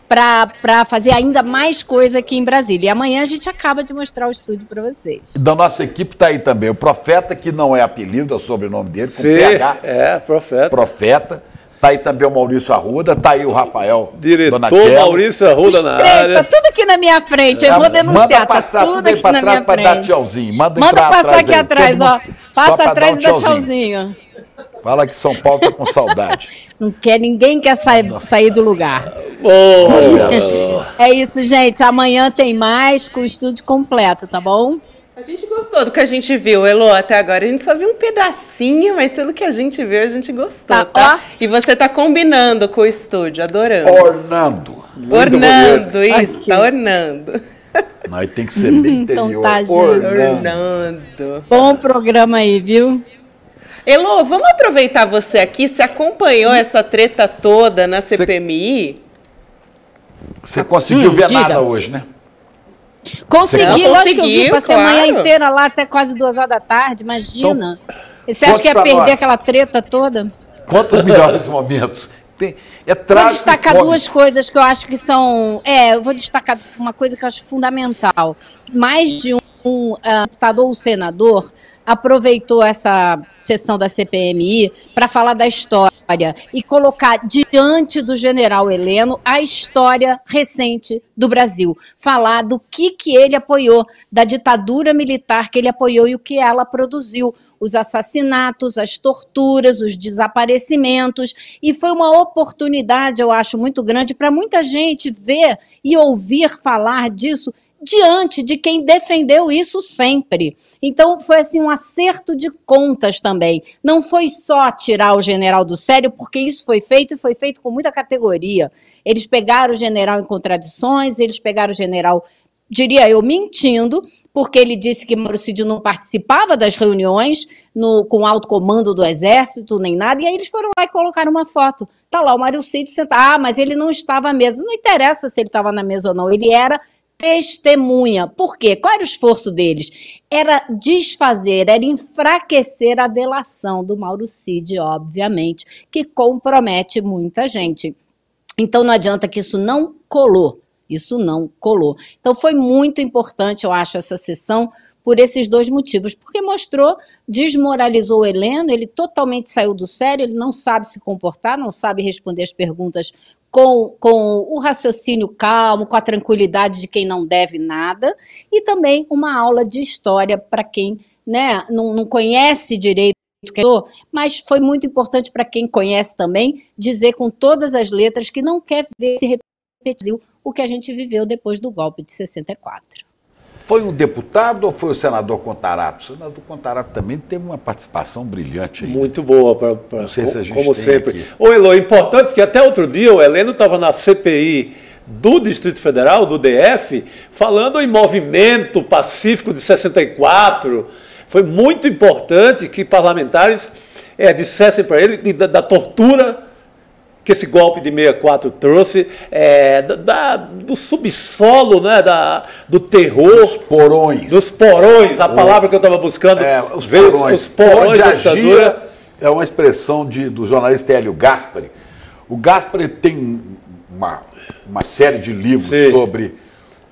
para fazer ainda mais coisa aqui em Brasília. E amanhã a gente acaba de mostrar o estúdio para vocês. Da nossa equipe está aí também o Profeta, que não é apelido, é o sobrenome dele, com Sim, PH. Profeta. Profeta. Está aí também o Maurício Arruda, está aí o Rafael. Diretor Maurício Arruda na área. Está tudo aqui na minha frente, eu vou denunciar. Manda passar tá tudo aqui na minha frente. Para dar tchauzinho. Manda passar aqui atrás, ó. Passa atrás e dá tchauzinho. Fala que São Paulo tá com saudade. Ninguém quer sair do lugar. É isso, gente. Amanhã tem mais com o estúdio completo, tá bom? A gente gostou do que a gente viu, Elô, até agora. A gente só viu um pedacinho, mas pelo que a gente viu, a gente gostou, tá? E você tá combinando com o estúdio, adorando. Ornando. Ornando, isso, tá ornando. Aí tem que ser bem interior. Então tá, gente. Ornando. Bom programa aí, viu? Elô, vamos aproveitar você aqui. Você acompanhou essa treta toda na CPMI? Você conseguiu ver nada hoje, né? Consegui, lógico que eu vi. Passei a manhã inteira lá até quase 2 horas da tarde, imagina. Então, você acha que ia perder aquela treta toda? Quantos melhores momentos? É trágico. Vou destacar duas coisas que eu acho que são... eu vou destacar uma coisa que eu acho fundamental. Mais de um deputado ou senador aproveitou essa sessão da CPMI para falar da história e colocar diante do general Heleno a história recente do Brasil. Falar do que ele apoiou, da ditadura militar que ele apoiou e o que ela produziu. Os assassinatos, as torturas, os desaparecimentos. E foi uma oportunidade, eu acho, muito grande para muita gente ver e ouvir falar disso diante de quem defendeu isso sempre. Então foi assim um acerto de contas também. Não foi só tirar o general do sério, porque isso foi feito e foi feito com muita categoria. Eles pegaram o general em contradições, eles pegaram o general, diria eu, mentindo, porque ele disse que Mauro Cid não participava das reuniões com o alto comando do Exército, nem nada, e aí eles foram lá e colocaram uma foto. Tá lá o Mauro Cid sentado, mas ele não estava à mesa. Não interessa se ele estava na mesa ou não, ele era testemunha. Por quê? Qual era o esforço deles? Era desfazer, era enfraquecer a delação do Mauro Cid, obviamente, que compromete muita gente. Então não adianta que isso não colou. Isso não colou. Então foi muito importante, eu acho, essa sessão, por esses dois motivos, porque desmoralizou o Heleno, ele totalmente saiu do sério, ele não sabe se comportar, não sabe responder as perguntas com o raciocínio calmo, com a tranquilidade de quem não deve nada, e também uma aula de história para quem, né, não conhece direito, mas foi muito importante para quem conhece também dizer com todas as letras que não quer ver se repetir o que a gente viveu depois do golpe de 64. Foi um deputado ou foi o senador Contarato? O senador Contarato também teve uma participação brilhante aí. Muito boa, não sei se a gente como tem sempre. Aqui. Ô, Elô, importante, porque até outro dia o Heleno estava na CPI do Distrito Federal, do DF, falando em movimento pacífico de 64. Foi muito importante que parlamentares dissessem para ele da tortura que esse golpe de 64 trouxe, do subsolo, né, do terror. Dos porões. Dos porões, a palavra que eu estava buscando. Os porões. Os porões da ditadura. É uma expressão do jornalista Hélio Gaspari. O Gaspari tem uma série de livros sobre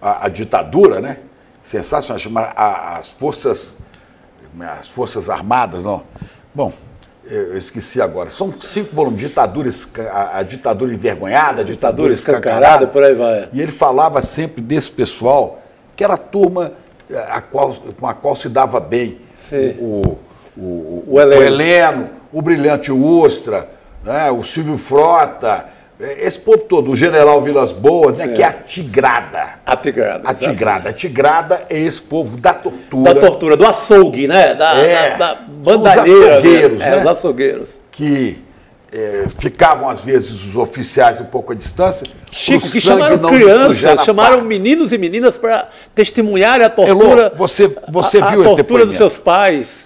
a ditadura, né? Sensacional, chama as Forças Armadas, não. Bom, eu esqueci agora. São 5 volumes, a ditadura envergonhada, a ditadura escancarada, por aí vai. E ele falava sempre desse pessoal, que era a turma com a qual se dava bem. O Heleno, o brilhante Ustra, né, o Silvio Frota, esse povo todo, o general Vilas Boas, né, que é a tigrada. A tigrada. A tigrada é esse povo da tortura. Da tortura, do açougue, né? Da bandalheira. Os açougueiros, né? Os açougueiros. Que ficavam, às vezes, os oficiais um pouco à distância. Chico, que chamaram crianças, chamaram meninos e meninas para testemunharem a tortura. Elô, você viu esse tortura depoimento? Dos seus pais.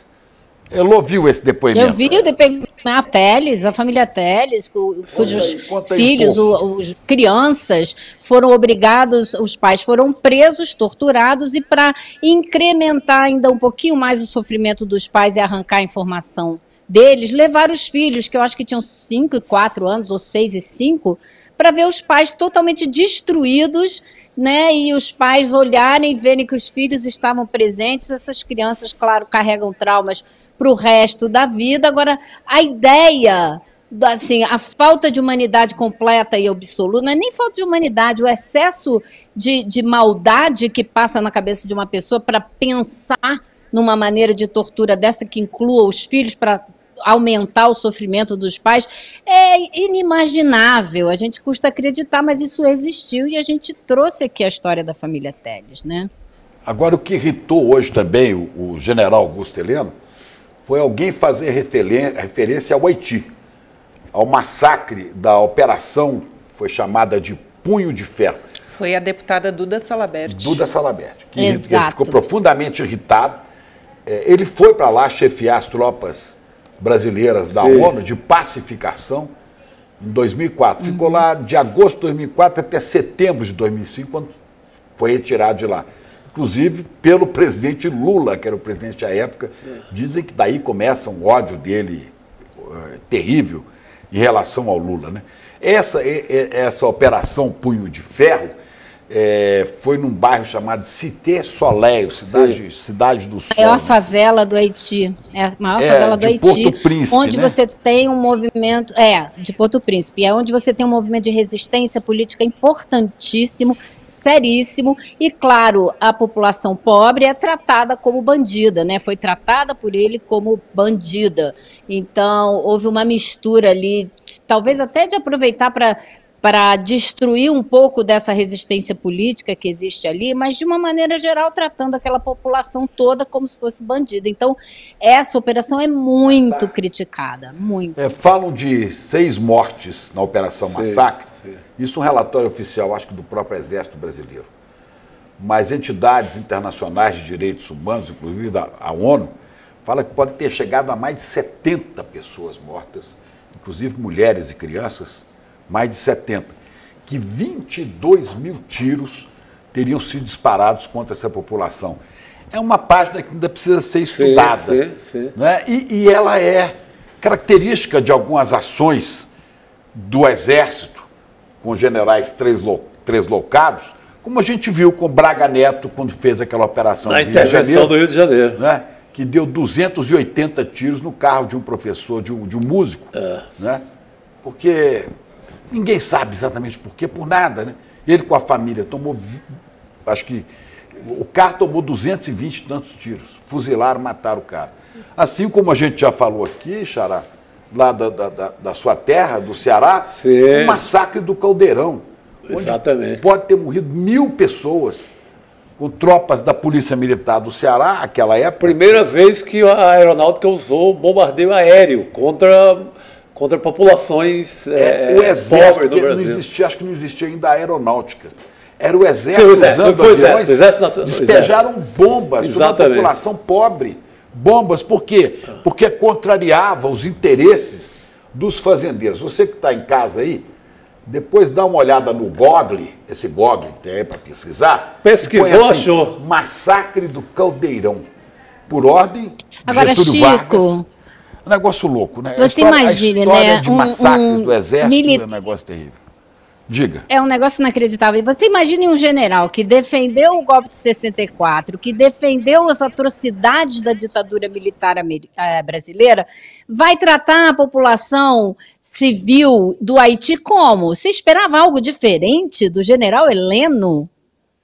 Elô viu esse depoimento? Eu vi o depoimento da Teles, a família Teles, cujos filhos, os crianças, foram obrigados, os pais foram presos, torturados, e para incrementar ainda um pouquinho mais o sofrimento dos pais e arrancar a informação deles, levaram os filhos, que eu acho que tinham 5 e 4 anos, ou 6 e 5, para ver os pais totalmente destruídos, né, e os pais olharem e verem que os filhos estavam presentes. Essas crianças, claro, carregam traumas para o resto da vida. Agora, a ideia, assim, a falta de humanidade completa e absoluta, não é nem falta de humanidade, o excesso de maldade que passa na cabeça de uma pessoa para pensar numa maneira de tortura dessa que inclua os filhos para aumentar o sofrimento dos pais, é inimaginável. A gente custa acreditar, mas isso existiu e a gente trouxe aqui a história da família Teles, né? Agora, o que irritou hoje também o general Augusto Heleno foi alguém fazer referência ao Haiti, ao massacre da operação, foi chamada de Punho de Ferro. Foi a deputada Duda Salabert. Duda Salabert, que Exato. ficou profundamente irritado. Ele foi para lá chefiar as tropas brasileiras da ONU de pacificação em 2004. Ficou lá de agosto de 2004 até setembro de 2005, quando foi retirado de lá. Inclusive pelo presidente Lula, que era o presidente à época. Dizem que daí começa um ódio dele terrível em relação ao Lula, né? Essa operação Punho de Ferro foi num bairro chamado Cité Soleil, cidade do Sol. A maior favela do Haiti. É a maior favela do Haiti. Porto Príncipe, onde né? você tem um movimento. De Porto Príncipe. É onde você tem um movimento de resistência política importantíssimo, seríssimo. E, claro, a população pobre é tratada como bandida, né? Foi tratada por ele como bandida. Então, houve uma mistura ali, talvez até de aproveitar para destruir um pouco dessa resistência política que existe ali, mas de uma maneira geral tratando aquela população toda como se fosse bandida. Então, essa operação é muito criticada, muito. Falam de 6 mortes na Operação Massacre. Isso é um relatório oficial, acho que do próprio Exército Brasileiro. Mas entidades internacionais de direitos humanos, inclusive a ONU, fala que pode ter chegado a mais de 70 pessoas mortas, inclusive mulheres e crianças, mais de 70, que 22 mil tiros teriam sido disparados contra essa população. É uma página que ainda precisa ser estudada. Né? E ela é característica de algumas ações do Exército, com generais translocados, Como a gente viu com Braga Neto quando fez aquela operação na intervenção do Rio de Janeiro. Né? Que deu 280 tiros no carro de um professor, de um músico. Né? Porque ninguém sabe exatamente por quê, por nada. Né? Ele com a família tomou, acho que o carro tomou 220 e tantos tiros. Fuzilaram, mataram o cara. Assim como a gente já falou aqui, Xará, lá da sua terra, do Ceará, o massacre do Caldeirão. Exatamente. Pode ter morrido 1.000 pessoas com tropas da Polícia Militar do Ceará, aquela época. Primeira vez que a aeronáutica usou bombardeio aéreo contra populações o exército, pobres no Brasil. Não existia, acho que não existia ainda a aeronáutica. Era o exército usando aviões, despejaram bombas sobre a população pobre. Bombas, por quê? Porque contrariava os interesses dos fazendeiros. Você que está em casa aí, depois dá uma olhada no Google, esse Google que tem aí para pesquisar. Pesquisou, assim, achou. Massacre do Caldeirão. Por ordem, agora, Getúlio Chico, Vargas. Um negócio louco, né? Você imagina, a história né? de massacres do exército é um negócio terrível. Diga. É um negócio inacreditável. E você imagine um general que defendeu o golpe de 64, que defendeu as atrocidades da ditadura militar brasileira, vai tratar a população civil do Haiti como? Você esperava algo diferente do general Heleno?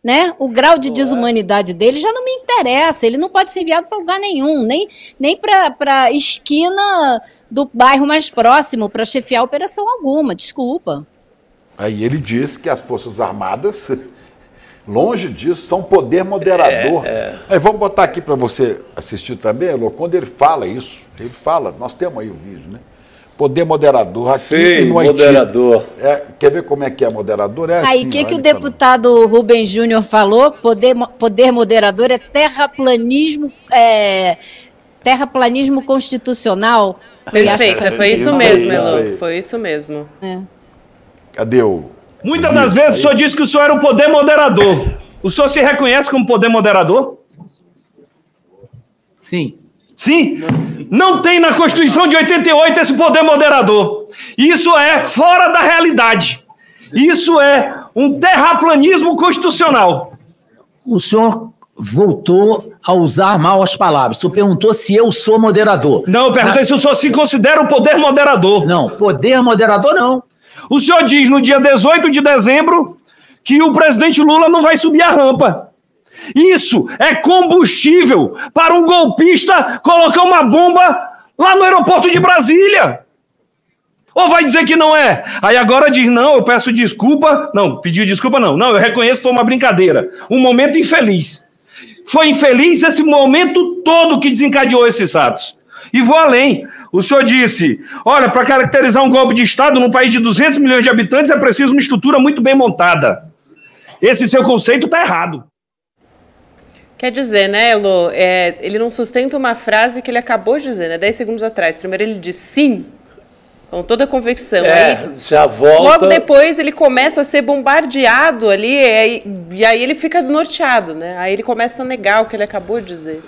Né? O grau de desumanidade dele já não me interessa. Ele não pode ser enviado para lugar nenhum, nem para a esquina do bairro mais próximo, para chefiar operação alguma. Desculpa. Aí ele diz que as Forças Armadas, longe disso, são poder moderador. Aí vamos botar aqui para você assistir também, Elô, quando ele fala isso, ele fala, nós temos aí o vídeo, né? Poder moderador aqui e no Haiti. Moderador. Quer ver como é que é moderador? É aí, assim, o que o deputado falando. Rubem Júnior falou? Poder moderador é terraplanismo constitucional. Perfeito, foi isso mesmo, Elô. Foi isso mesmo. Cadê o... Muitas das vezes o senhor disse que o senhor era um poder moderador. O senhor se reconhece como poder moderador? Sim. Sim? Não tem na Constituição de 88 esse poder moderador. Isso é fora da realidade. Isso é um terraplanismo constitucional. O senhor voltou a usar mal as palavras. O senhor perguntou se eu sou moderador. Não, eu perguntei se o senhor se considera o poder moderador. Não, poder moderador não. O senhor diz no dia 18 de dezembro que o presidente Lula não vai subir a rampa. Isso é combustível para um golpista colocar uma bomba lá no aeroporto de Brasília. Ou vai dizer que não é? Aí agora diz, não, eu peço desculpa. Não, pediu desculpa não. Não, eu reconheço que foi uma brincadeira. Um momento infeliz. Foi infeliz esse momento todo que desencadeou esses atos. E vou além. O senhor disse, olha, para caracterizar um golpe de Estado num país de 200 milhões de habitantes é preciso uma estrutura muito bem montada. Esse seu conceito está errado. Quer dizer, né, Elô, ele não sustenta uma frase que ele acabou de dizer, né, 10 segundos atrás. Primeiro ele diz sim, com toda a convicção. Aí, já volta... Logo depois ele começa a ser bombardeado ali, e aí ele fica desnorteado, né? Aí ele começa a negar o que ele acabou de dizer.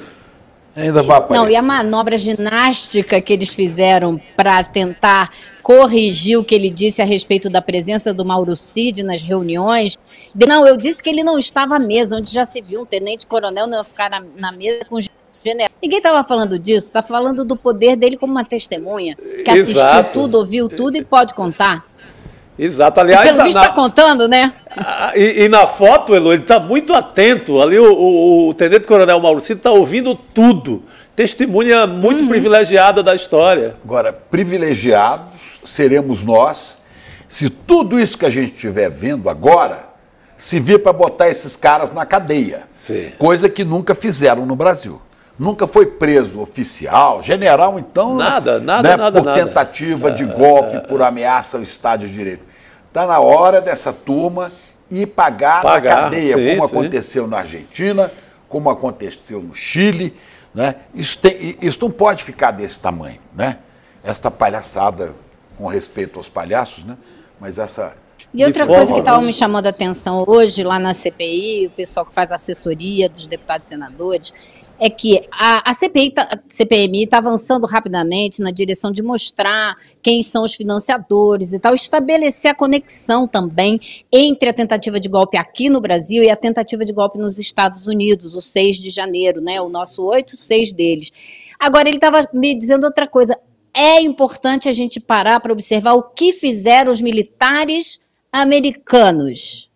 Ainda vai aparecer. Não, e a manobra ginástica que eles fizeram para tentar corrigir o que ele disse a respeito da presença do Mauro Cid nas reuniões. Não, eu disse que ele não estava à mesa, onde já se viu um tenente-coronel não ficar na mesa com general. Ninguém estava falando disso, está falando do poder dele como uma testemunha, que assistiu tudo, ouviu tudo e pode contar. Exato, aliás... E pelo visto está contando, né? E na foto, Elô, ele está muito atento. Ali o tenente-coronel Mauro Cid está ouvindo tudo. Testemunha muito privilegiada da história. Agora, privilegiados seremos nós se tudo isso que a gente estiver vendo agora servir para botar esses caras na cadeia. Sim. Coisa que nunca fizeram no Brasil. Nunca foi preso oficial, general, então... Nada. Por tentativa de golpe, por ameaça ao Estado de Direito. Está na hora dessa turma ir pagar na cadeia, como aconteceu na Argentina, como aconteceu no Chile. Né? Isso não pode ficar desse tamanho. Né? Esta palhaçada, com respeito aos palhaços, né? Mas essa... E outra coisa que estava me chamando a atenção hoje, lá na CPI, o pessoal que faz assessoria dos deputados e senadores, é que a CPMI está avançando rapidamente na direção de mostrar quem são os financiadores e tal, estabelecer a conexão também entre a tentativa de golpe aqui no Brasil e a tentativa de golpe nos Estados Unidos, o 6 de janeiro, né, o nosso 8/6 deles. Agora, ele estava me dizendo outra coisa. É importante a gente parar para observar o que fizeram os militares americanos.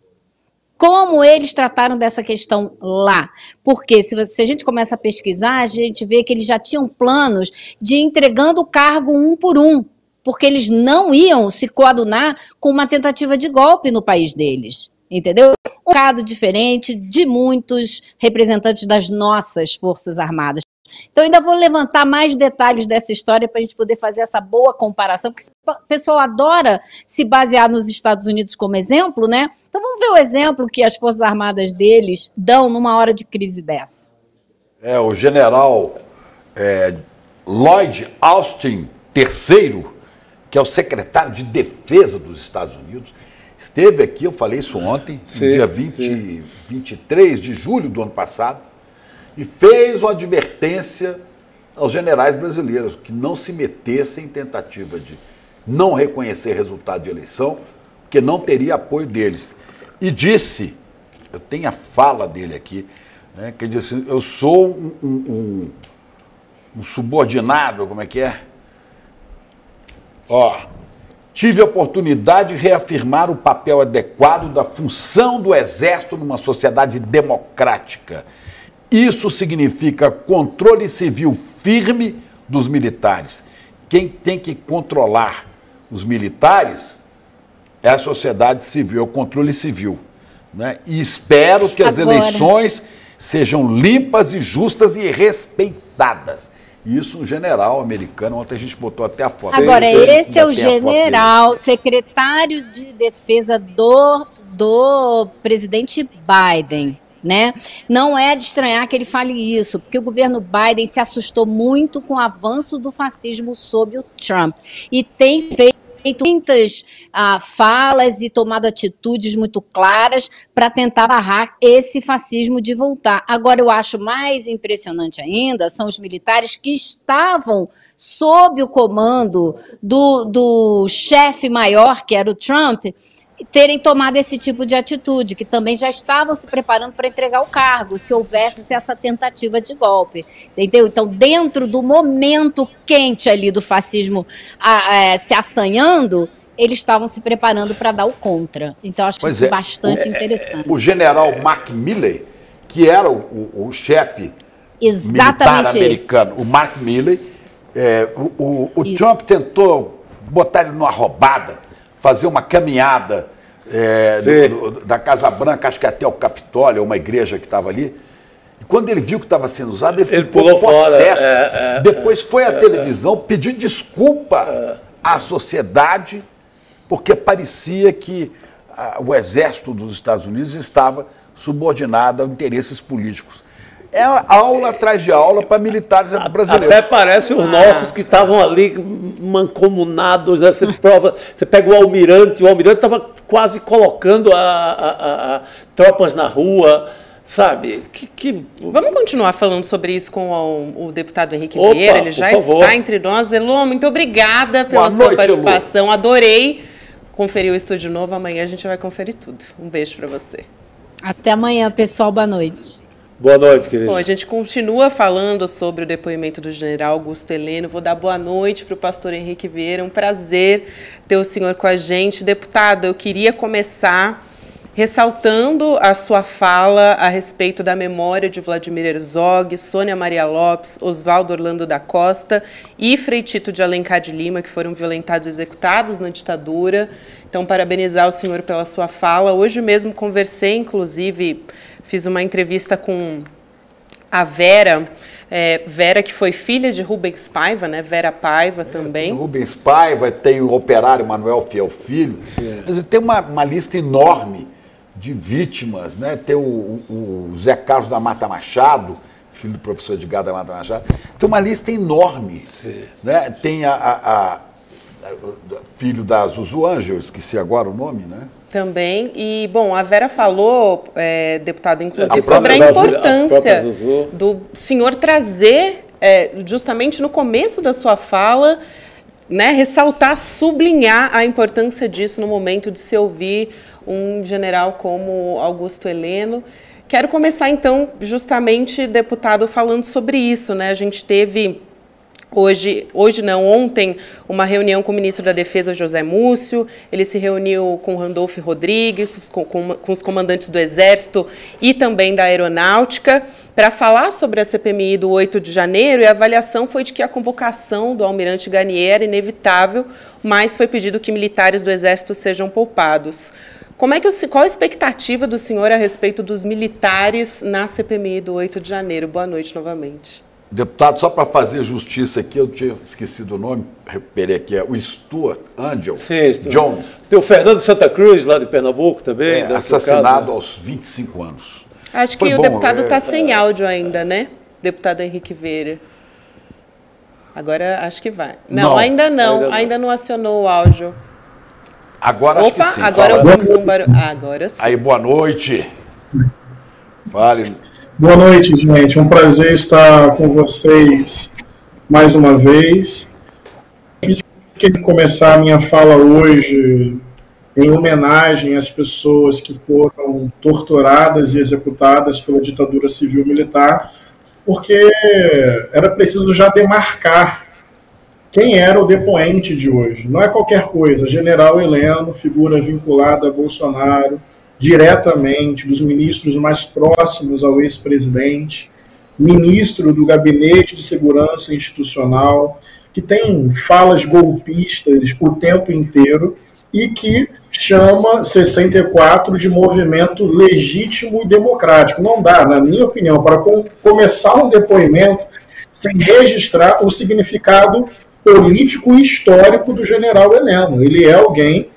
Como eles trataram dessa questão lá. Porque se a gente começa a pesquisar, a gente vê que eles já tinham planos de ir entregando o cargo um por um, porque eles não iam se coadunar com uma tentativa de golpe no país deles. Entendeu? Um caso diferente de muitos representantes das nossas Forças Armadas. Então, ainda vou levantar mais detalhes dessa história para a gente poder fazer essa boa comparação, porque o pessoal adora se basear nos Estados Unidos como exemplo, né? Então, vamos ver o exemplo que as Forças Armadas deles dão numa hora de crise dessa. O general Lloyd Austin III, que é o secretário de Defesa dos Estados Unidos, esteve aqui, eu falei isso ontem, no dia 23 de julho do ano passado, e fez uma advertência aos generais brasileiros que não se metessem em tentativa de não reconhecer resultado de eleição, porque não teria apoio deles. E disse, eu tenho a fala dele aqui, né, que ele disse, eu sou um subordinado, como é que é? Tive a oportunidade de reafirmar o papel adequado da função do Exército numa sociedade democrática. Isso significa controle civil firme dos militares. Quem tem que controlar os militares é a sociedade civil, é o controle civil. Né? E espero que as eleições sejam limpas e justas e respeitadas. Isso um general americano, ontem a gente botou até a foto. Agora, esse é o general, secretário de defesa do presidente Biden. Né? Não é de estranhar que ele fale isso, porque o governo Biden se assustou muito com o avanço do fascismo sob o Trump e tem feito muitas falas e tomado atitudes muito claras para tentar barrar esse fascismo de voltar. Agora, eu acho mais impressionante ainda são os militares que estavam sob o comando do chefe maior, que era o Trump, terem tomado esse tipo de atitude, que também já estavam se preparando para entregar o cargo, se houvesse essa tentativa de golpe, entendeu? Então, dentro do momento quente ali do fascismo se assanhando, eles estavam se preparando para dar o contra. Então, acho isso bastante interessante. O general Mark Milley, que era o chefe militar americano, o Mark Milley, o Trump tentou botar ele numa roubada, fazer uma caminhada da Casa Branca, acho que até o Capitólio, uma igreja que estava ali. E quando ele viu que estava sendo usado, ele ficou possesso. Depois foi à televisão pedir desculpa à sociedade, porque parecia que o exército dos Estados Unidos estava subordinado a interesses políticos. É aula atrás de aula para militares brasileiros. Até parece os nossos que estavam ali mancomunados, né? Você pega o almirante estava quase colocando tropas na rua, sabe? Vamos continuar falando sobre isso com o deputado Henrique Vieira, ele já está entre nós. Elô, muito obrigada pela sua participação, Elô. Adorei conferir o estúdio novo, amanhã a gente vai conferir tudo. Um beijo para você. Até amanhã, pessoal, boa noite. Boa noite, querido. Bom, a gente continua falando sobre o depoimento do general Augusto Heleno. Vou dar boa noite para o pastor Henrique Vieira. Um prazer ter o senhor com a gente. Deputado, eu queria começar ressaltando a sua fala a respeito da memória de Vladimir Herzog, Sônia Maria Lopes, Oswaldo Orlando da Costa e Frei Tito de Alencar de Lima, que foram violentados e executados na ditadura. Então, parabenizar o senhor pela sua fala. Hoje mesmo conversei, inclusive, fiz uma entrevista com a Vera, Vera que foi filha de Rubens Paiva, né? Vera Paiva também. Tem Rubens Paiva, tem o operário Manuel Fiel Filho. Tem uma lista enorme de vítimas, né? Tem o Zé Carlos da Mata Machado, filho do professor Edgar da Mata Machado. Tem uma lista enorme. Né? Tem filho da Zuzu Ângelo, esqueci agora o nome, né? Também. E, bom, a Vera falou, deputada, inclusive, sobre a importância do senhor trazer, justamente no começo da sua fala, né, ressaltar, sublinhar a importância disso no momento de se ouvir um general como Augusto Heleno. Quero começar, então, justamente, deputado, falando sobre isso, né? A gente teve... Ontem, uma reunião com o ministro da Defesa, José Múcio. Ele se reuniu com Randolfo Rodrigues, com os comandantes do Exército e também da Aeronáutica, para falar sobre a CPMI do 8 de janeiro, e a avaliação foi de que a convocação do almirante Garnier era inevitável, mas foi pedido que militares do Exército sejam poupados. Qual a expectativa do senhor a respeito dos militares na CPMI do 8 de janeiro? Boa noite novamente. Deputado, só para fazer justiça aqui, eu tinha esquecido o nome, recuperei aqui, é o Stuart Angel Jones. Tem o Fernando Santa Cruz, lá de Pernambuco também. Assassinado aos 25 anos. Acho que o deputado está sem áudio ainda, né? Deputado Henrique Vieira. Agora acho que vai. Não, ainda não acionou o áudio. Agora acho que sim. Agora eu fiz um barulho. Agora sim. Aí, boa noite. Fale. Boa noite, gente. Um prazer estar com vocês mais uma vez. Quis começar a minha fala hoje em homenagem às pessoas que foram torturadas e executadas pela ditadura civil-militar, porque era preciso já demarcar quem era o depoente de hoje. Não é qualquer coisa. General Heleno, figura vinculada a Bolsonaro, diretamente, dos ministros mais próximos ao ex-presidente, ministro do Gabinete de Segurança Institucional, que tem falas golpistas o tempo inteiro e que chama 64 de movimento legítimo e democrático. Não dá, na minha opinião, para começar um depoimento sem registrar o significado político e histórico do general Heleno. Ele é alguém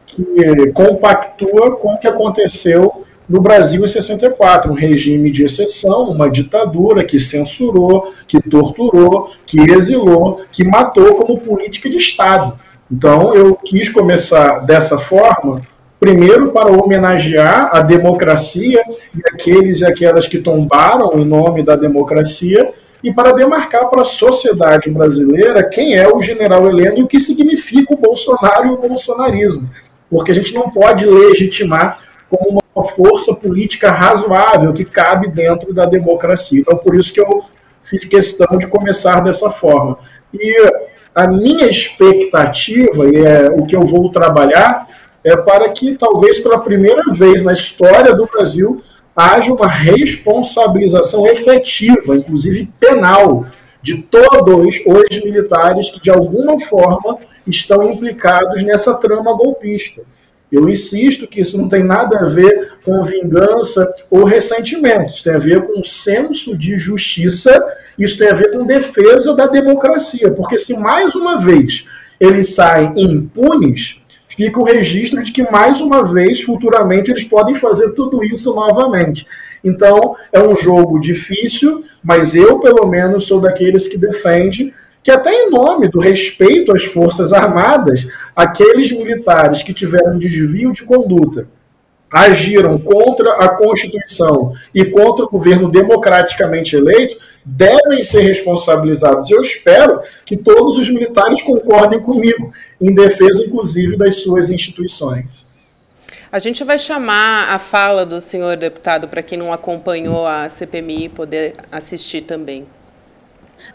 que compactua com o que aconteceu no Brasil em 64, um regime de exceção, uma ditadura que censurou, que torturou, que exilou, que matou como política de Estado. Então, eu quis começar dessa forma, primeiro para homenagear a democracia e aqueles e aquelas que tombaram em nome da democracia, e para demarcar para a sociedade brasileira quem é o general Heleno e o que significa o Bolsonaro e o bolsonarismo. Porque a gente não pode legitimar como uma força política razoável que cabe dentro da democracia. Então, por isso que eu fiz questão de começar dessa forma. E a minha expectativa, e é o que eu vou trabalhar, é para que, talvez pela primeira vez na história do Brasil, haja uma responsabilização efetiva, inclusive penal, de todos os militares que, de alguma forma, estão implicados nessa trama golpista. Eu insisto que isso não tem nada a ver com vingança ou ressentimento. Isso tem a ver com senso de justiça, isso tem a ver com defesa da democracia. Porque se, mais uma vez, eles saem impunes, fica o registro de que, mais uma vez, futuramente, eles podem fazer tudo isso novamente. Então, é um jogo difícil, mas eu, pelo menos, sou daqueles que defende que, até em nome do respeito às Forças Armadas, aqueles militares que tiveram desvio de conduta, agiram contra a Constituição e contra o governo democraticamente eleito, devem ser responsabilizados. Eu espero que todos os militares concordem comigo, em defesa, inclusive, das suas instituições. A gente vai chamar a fala do senhor deputado para quem não acompanhou a CPMI poder assistir também.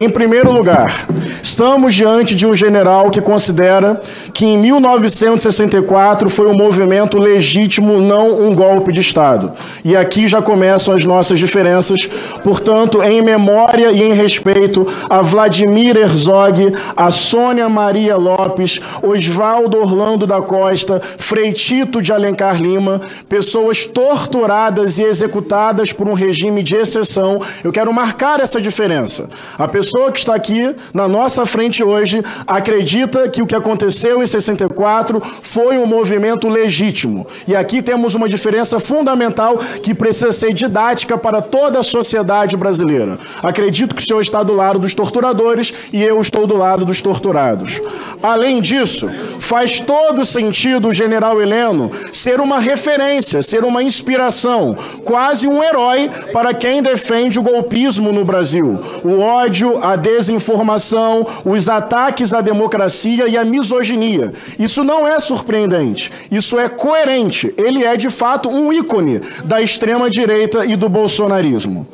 Em primeiro lugar, estamos diante de um general que considera que em 1964 foi um movimento legítimo, não um golpe de Estado. E aqui já começam as nossas diferenças. Portanto, em memória e em respeito a Vladimir Herzog, a Sônia Maria Lopes, Oswaldo Orlando da Costa, Frei Tito de Alencar Lima, pessoas torturadas e executadas por um regime de exceção, eu quero marcar essa diferença. pessoa que está aqui na nossa frente hoje acredita que o que aconteceu em 64 foi um movimento legítimo. E aqui temos uma diferença fundamental que precisa ser didática para toda a sociedade brasileira. Acredito que o senhor está do lado dos torturadores e eu estou do lado dos torturados. Além disso, faz todo sentido o general Heleno ser uma referência, ser uma inspiração, quase um herói para quem defende o golpismo no Brasil. O ódio, a desinformação, os ataques à democracia e à misoginia. Isso não é surpreendente, isso é coerente. Ele é, de fato, um ícone da extrema-direita e do bolsonarismo.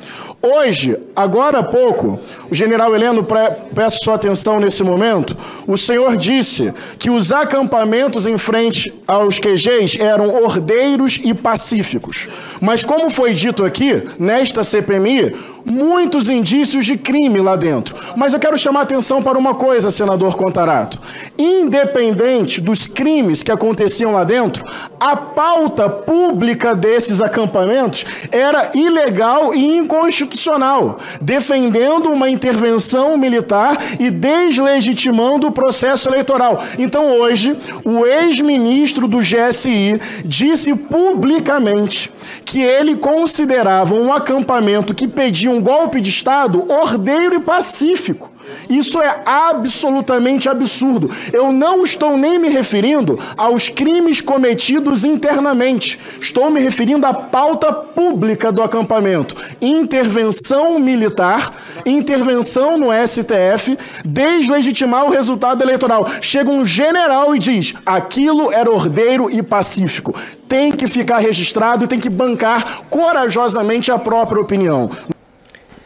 Hoje, agora há pouco, o general Heleno, peço sua atenção nesse momento, o senhor disse que os acampamentos em frente aos QGs eram ordeiros e pacíficos. Mas como foi dito aqui, nesta CPMI, muitos indícios de crime lá dentro. Mas eu quero chamar a atenção para uma coisa, senador Contarato. Independente dos crimes que aconteciam lá dentro, a pauta pública desses acampamentos era ilegal e inconstitucional, defendendo uma intervenção militar e deslegitimando o processo eleitoral. Então hoje, o ex-ministro do GSI disse publicamente que ele considerava um acampamento que pedia um golpe de Estado ordeiro e pacífico. Isso é absolutamente absurdo. Eu não estou nem me referindo aos crimes cometidos internamente. Estou me referindo à pauta pública do acampamento. Intervenção militar, intervenção no STF, deslegitimar o resultado eleitoral. Chega um general e diz: aquilo era ordeiro e pacífico. Tem que ficar registrado e tem que bancar corajosamente a própria opinião.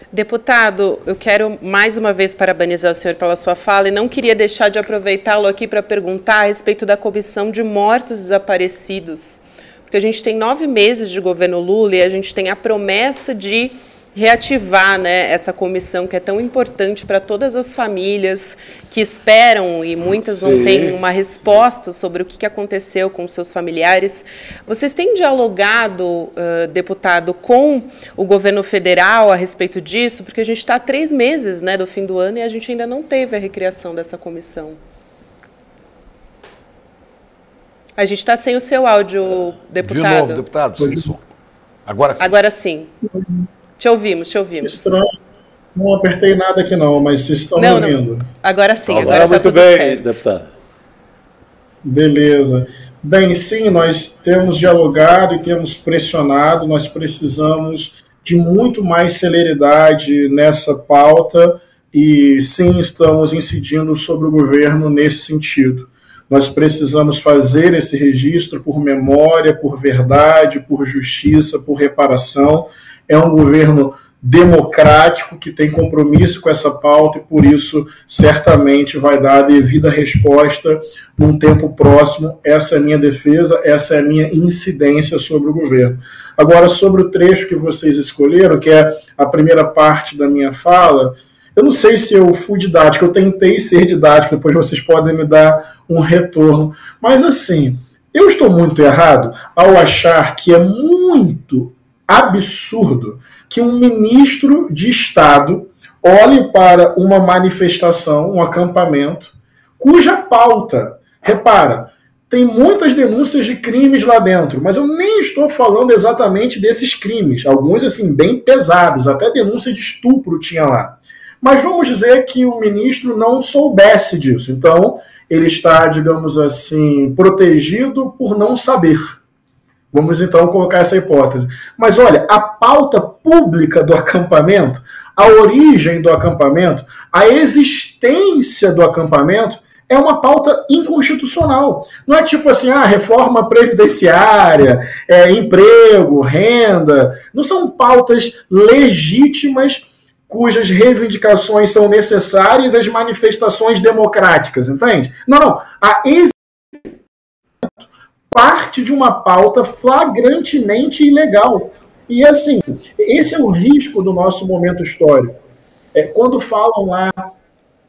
Deputado, eu quero mais uma vez parabenizar o senhor pela sua fala e não queria deixar de aproveitá-lo aqui para perguntar a respeito da comissão de mortos desaparecidos. Porque a gente tem 9 meses de governo Lula e a gente tem a promessa de reativar, né, essa comissão que é tão importante para todas as famílias que esperam e muitas não têm uma resposta sobre o que aconteceu com seus familiares. Vocês têm dialogado, deputado, com o governo federal a respeito disso? Porque a gente está há 3 meses, né, do fim do ano e a gente ainda não teve a recriação dessa comissão. A gente está sem o seu áudio, deputado. De novo, deputado, sem som. Agora sim. Agora sim. Te ouvimos, te ouvimos. Estranho. Não apertei nada aqui não, mas vocês estão me ouvindo. Não. Agora sim, agora está tudo bem, certo. Deputado. Beleza. Bem, sim, nós temos dialogado e temos pressionado, nós precisamos de muito mais celeridade nessa pauta e sim, estamos incidindo sobre o governo nesse sentido. Nós precisamos fazer esse registro por memória, por verdade, por justiça, por reparação. É um governo democrático que tem compromisso com essa pauta e, por isso, certamente vai dar a devida resposta num tempo próximo. Essa é a minha defesa, essa é a minha incidência sobre o governo. Agora, sobre o trecho que vocês escolheram, que é a primeira parte da minha fala, eu não sei se eu fui didático, eu tentei ser didático, depois vocês podem me dar um retorno. Mas, assim, eu estou muito errado ao achar que é muito absurdo que um ministro de Estado olhe para uma manifestação, um acampamento, cuja pauta, repara, tem muitas denúncias de crimes lá dentro, mas eu nem estou falando exatamente desses crimes, alguns assim bem pesados, até denúncia de estupro tinha lá. Mas vamos dizer que o ministro não soubesse disso, então ele está, digamos assim, protegido por não saber. Vamos então colocar essa hipótese. Mas olha, a pauta pública do acampamento, a origem do acampamento, a existência do acampamento é uma pauta inconstitucional. Não é tipo assim, reforma previdenciária, emprego, renda. Não são pautas legítimas cujas reivindicações são necessárias às manifestações democráticas, entende? Não. A existência parte de uma pauta flagrantemente ilegal. E, assim, esse é o risco do nosso momento histórico. Quando falam lá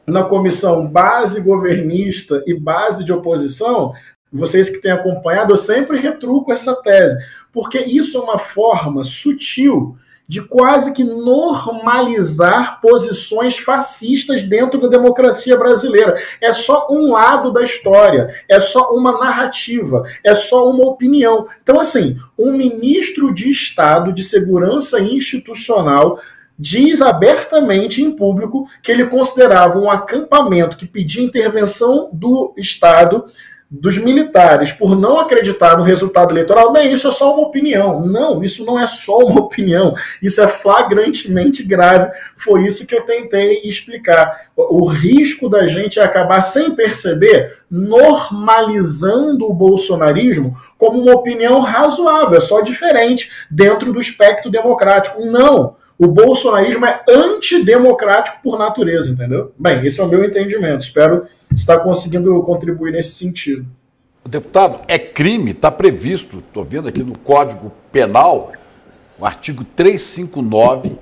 na comissão base governista e base de oposição, vocês que têm acompanhado, eu sempre retruco essa tese, porque isso é uma forma sutil de quase que normalizar posições fascistas dentro da democracia brasileira. É só um lado da história, é só uma narrativa, é só uma opinião. Então, assim, um ministro de Estado de Segurança Institucional diz abertamente em público que ele considerava um acampamento que pedia intervenção do Estado, dos militares, por não acreditar no resultado eleitoral. Bem, isso é só uma opinião. Não, isso não é só uma opinião. Isso é flagrantemente grave. Foi isso que eu tentei explicar. O risco da gente acabar, sem perceber, normalizando o bolsonarismo como uma opinião razoável, é só diferente dentro do espectro democrático. Não! O bolsonarismo é antidemocrático por natureza, entendeu? Bem, esse é o meu entendimento. Espero estar conseguindo contribuir nesse sentido. Deputado, é crime, está previsto, estou vendo aqui no Código Penal, o artigo 359,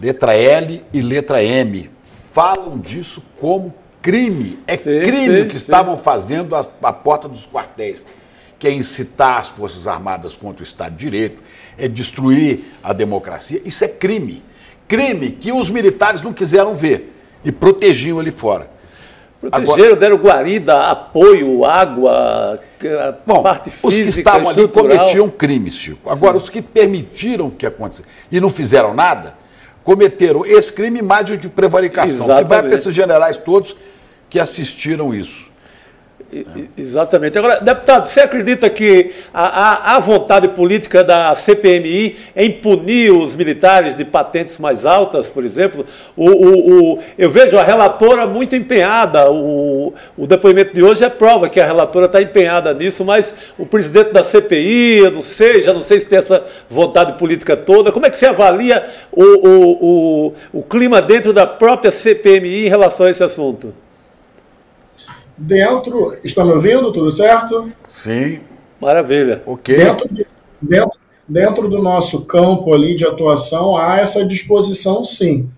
letra L e letra M, falam disso como crime. É crime o que estavam fazendo à porta dos quartéis, que é incitar as Forças Armadas contra o Estado de Direito, é destruir a democracia. Isso é crime. Crime que os militares não quiseram ver e protegiam ali fora. Protegeram, deram guarida, apoio, água, parte física, os que estavam ali cometiam crimes, Chico. Agora, os que permitiram que acontecesse e não fizeram nada, cometeram esse crime mais de prevaricação. Exatamente. Que vai para esses generais todos que assistiram isso. Exatamente. Agora, deputado, você acredita que a vontade política da CPMI em punir os militares de patentes mais altas, por exemplo? Eu vejo a relatora muito empenhada. O depoimento de hoje é prova que a relatora está empenhada nisso, mas o presidente da CPI, eu não sei, já não sei se tem essa vontade política toda. Como é que você avalia o clima dentro da própria CPMI em relação a esse assunto? Estão me ouvindo? Tudo certo? Sim. Maravilha. Ok. Dentro do nosso campo ali de atuação, há essa disposição, sim,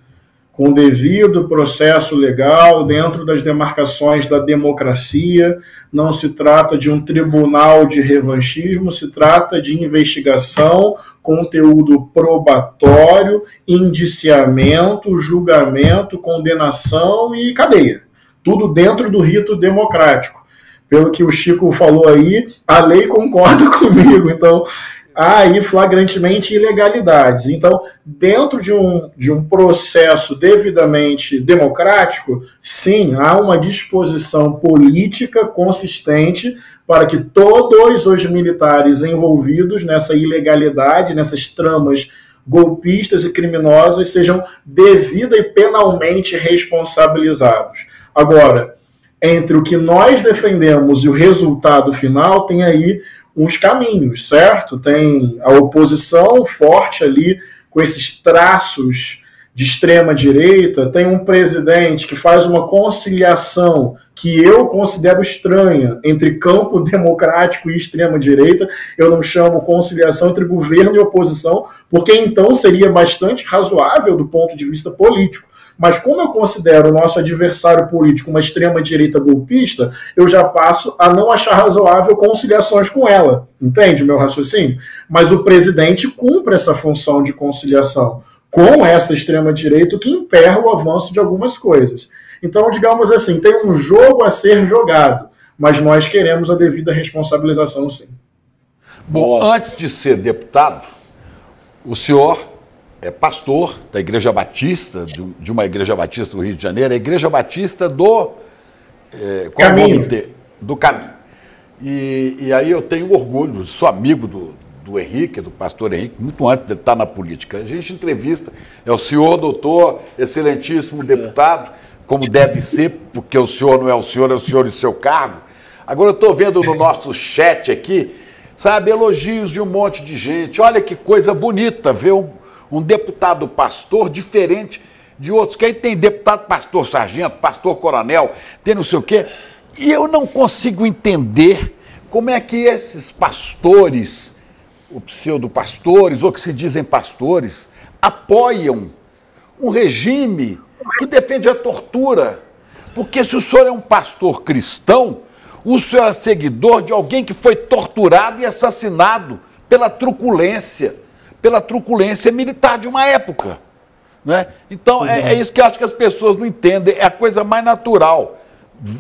com o devido processo legal, dentro das demarcações da democracia. Não se trata de um tribunal de revanchismo, se trata de investigação, conteúdo probatório, indiciamento, julgamento, condenação e cadeia. Tudo dentro do rito democrático. Pelo que o Chico falou aí, a lei concorda comigo. Então, há aí flagrantemente ilegalidades. Então, dentro de um processo devidamente democrático, sim, há uma disposição política consistente para que todos os militares envolvidos nessa ilegalidade, nessas tramas golpistas e criminosas, sejam devida e penalmente responsabilizados. Agora, entre o que nós defendemos e o resultado final, tem aí uns caminhos, certo? Tem a oposição forte ali, com esses traços de extrema-direita, tem um presidente que faz uma conciliação que eu considero estranha entre campo democrático e extrema-direita. Eu não chamo conciliação entre governo e oposição, porque então seria bastante razoável do ponto de vista político. Mas como eu considero o nosso adversário político uma extrema-direita golpista, eu já passo a não achar razoável conciliações com ela. Entende o meu raciocínio? Mas o presidente cumpre essa função de conciliação com essa extrema-direita, que emperra o avanço de algumas coisas. Então, digamos assim, tem um jogo a ser jogado, mas nós queremos a devida responsabilização, sim. Bom, antes de ser deputado, o senhor é pastor da Igreja Batista, de uma Igreja Batista do Rio de Janeiro, a Igreja Batista do Caminho. Do Caminho. E aí eu tenho orgulho, sou amigo do Henrique, do pastor Henrique, muito antes dele estar na política. A gente entrevista, é o senhor, doutor, excelentíssimo deputado, como deve ser, porque o senhor não é o senhor e seu cargo. Agora eu estou vendo no nosso chat aqui, sabe, elogios de um monte de gente. Olha que coisa bonita ver um deputado pastor diferente de outros, que aí tem deputado pastor sargento, pastor coronel, tem não sei o quê, e eu não consigo entender como é que esses pastores, ou pseudo-pastores, ou que se dizem pastores, apoiam um regime que defende a tortura. Porque se o senhor é um pastor cristão, o senhor é seguidor de alguém que foi torturado e assassinado pela truculência, pela truculência militar de uma época. Né? Então, é isso que eu acho que as pessoas não entendem. É a coisa mais natural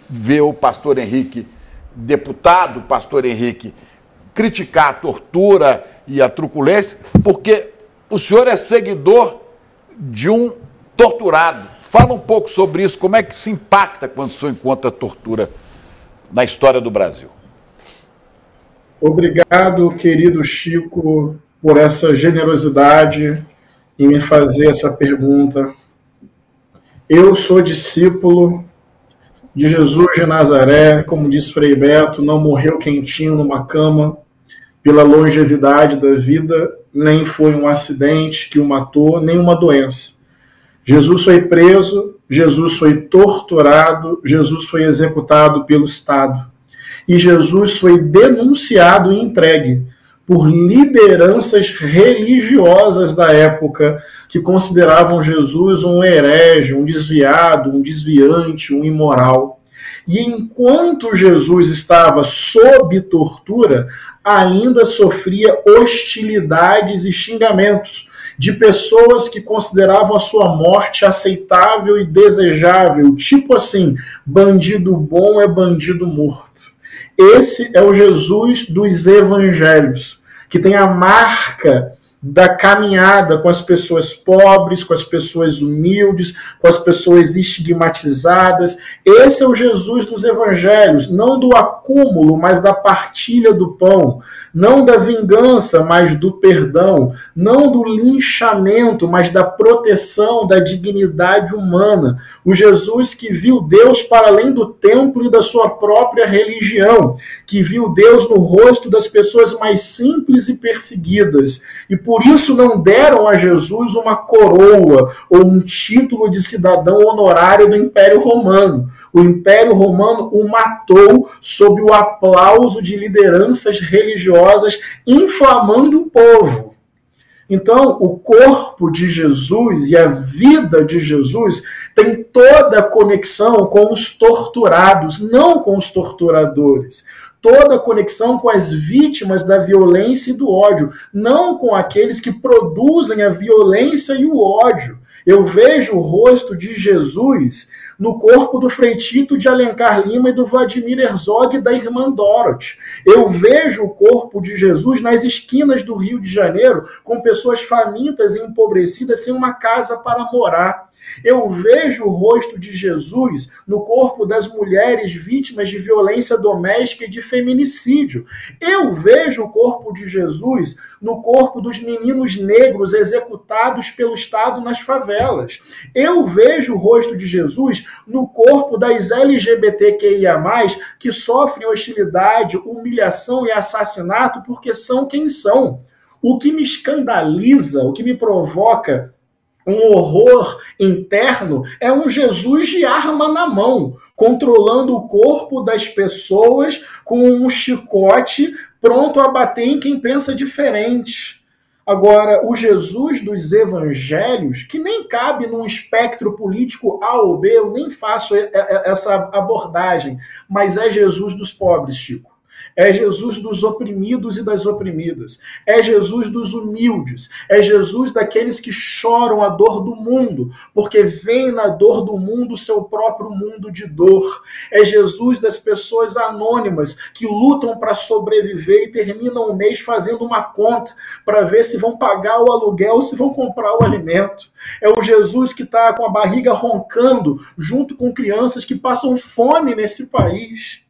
ver o pastor Henrique, deputado pastor Henrique, criticar a tortura e a truculência, porque o senhor é seguidor de um torturado. Fala um pouco sobre isso, como é que se impacta quando o senhor encontra tortura na história do Brasil? Obrigado, querido Chico, por essa generosidade em me fazer essa pergunta. Eu sou discípulo de Jesus de Nazaré, como diz Frei Beto, não morreu quentinho numa cama pela longevidade da vida, nem foi um acidente que o matou, nem uma doença. Jesus foi preso, Jesus foi torturado, Jesus foi executado pelo Estado. E Jesus foi denunciado e entregue por lideranças religiosas da época que consideravam Jesus um herege, um desviado, um desviante, um imoral. E enquanto Jesus estava sob tortura, ainda sofria hostilidades e xingamentos de pessoas que consideravam a sua morte aceitável e desejável, tipo assim, bandido bom é bandido morto. Esse é o Jesus dos evangelhos, que tem a marca da caminhada com as pessoas pobres, com as pessoas humildes, com as pessoas estigmatizadas. Esse é o Jesus dos evangelhos, não do acúmulo, mas da partilha do pão, não da vingança, mas do perdão, não do linchamento, mas da proteção da dignidade humana. O Jesus que viu Deus para além do templo e da sua própria religião, que viu Deus no rosto das pessoas mais simples e perseguidas, e por isso não deram a Jesus uma coroa ou um título de cidadão honorário do Império Romano. O Império Romano o matou sob o aplauso de lideranças religiosas inflamando o povo. Então, o corpo de Jesus e a vida de Jesus tem toda a conexão com os torturados, não com os torturadores. Toda a conexão com as vítimas da violência e do ódio, não com aqueles que produzem a violência e o ódio. Eu vejo o rosto de Jesus no corpo do Frei Tito de Alencar Lima e do Vladimir Herzog e da irmã Dorothy. Eu vejo o corpo de Jesus nas esquinas do Rio de Janeiro, com pessoas famintas e empobrecidas sem uma casa para morar. Eu vejo o rosto de Jesus no corpo das mulheres vítimas de violência doméstica e de feminicídio. Eu vejo o corpo de Jesus no corpo dos meninos negros executados pelo Estado nas favelas. Eu vejo o rosto de Jesus no corpo das LGBTQIA+, que sofrem hostilidade, humilhação e assassinato porque são quem são. O que me escandaliza, o que me provoca um horror interno é um Jesus de arma na mão, controlando o corpo das pessoas com um chicote pronto a bater em quem pensa diferente. Agora, o Jesus dos evangelhos, que nem cabe num espectro político A ou B, eu nem faço essa abordagem, mas é Jesus dos pobres, Chico. É Jesus dos oprimidos e das oprimidas. É Jesus dos humildes. É Jesus daqueles que choram a dor do mundo, porque vem na dor do mundo o seu próprio mundo de dor. É Jesus das pessoas anônimas que lutam para sobreviver e terminam o mês fazendo uma conta para ver se vão pagar o aluguel ou se vão comprar o alimento. É o Jesus que está com a barriga roncando junto com crianças que passam fome nesse país.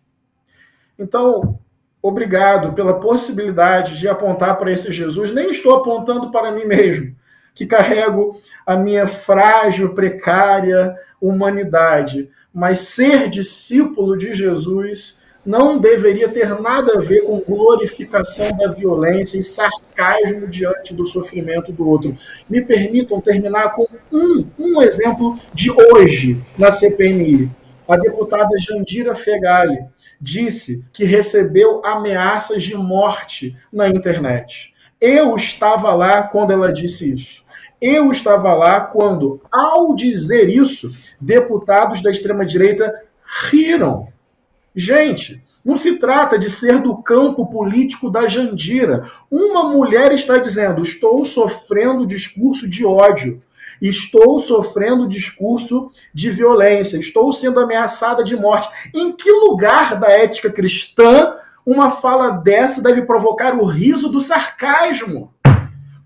Então, obrigado pela possibilidade de apontar para esse Jesus. Nem estou apontando para mim mesmo, que carrego a minha frágil, precária humanidade. Mas ser discípulo de Jesus não deveria ter nada a ver com glorificação da violência e sarcasmo diante do sofrimento do outro. Me permitam terminar com um exemplo de hoje na CPMI. A deputada Jandira Fegali disse que recebeu ameaças de morte na internet. Eu estava lá quando ela disse isso. Eu estava lá quando, ao dizer isso, deputados da extrema-direita riram. Gente, não se trata de ser do campo político da Jandira. Uma mulher está dizendo: estou sofrendo discurso de ódio, estou sofrendo discurso de violência, estou sendo ameaçada de morte. Em que lugar da ética cristã uma fala dessa deve provocar o riso do sarcasmo?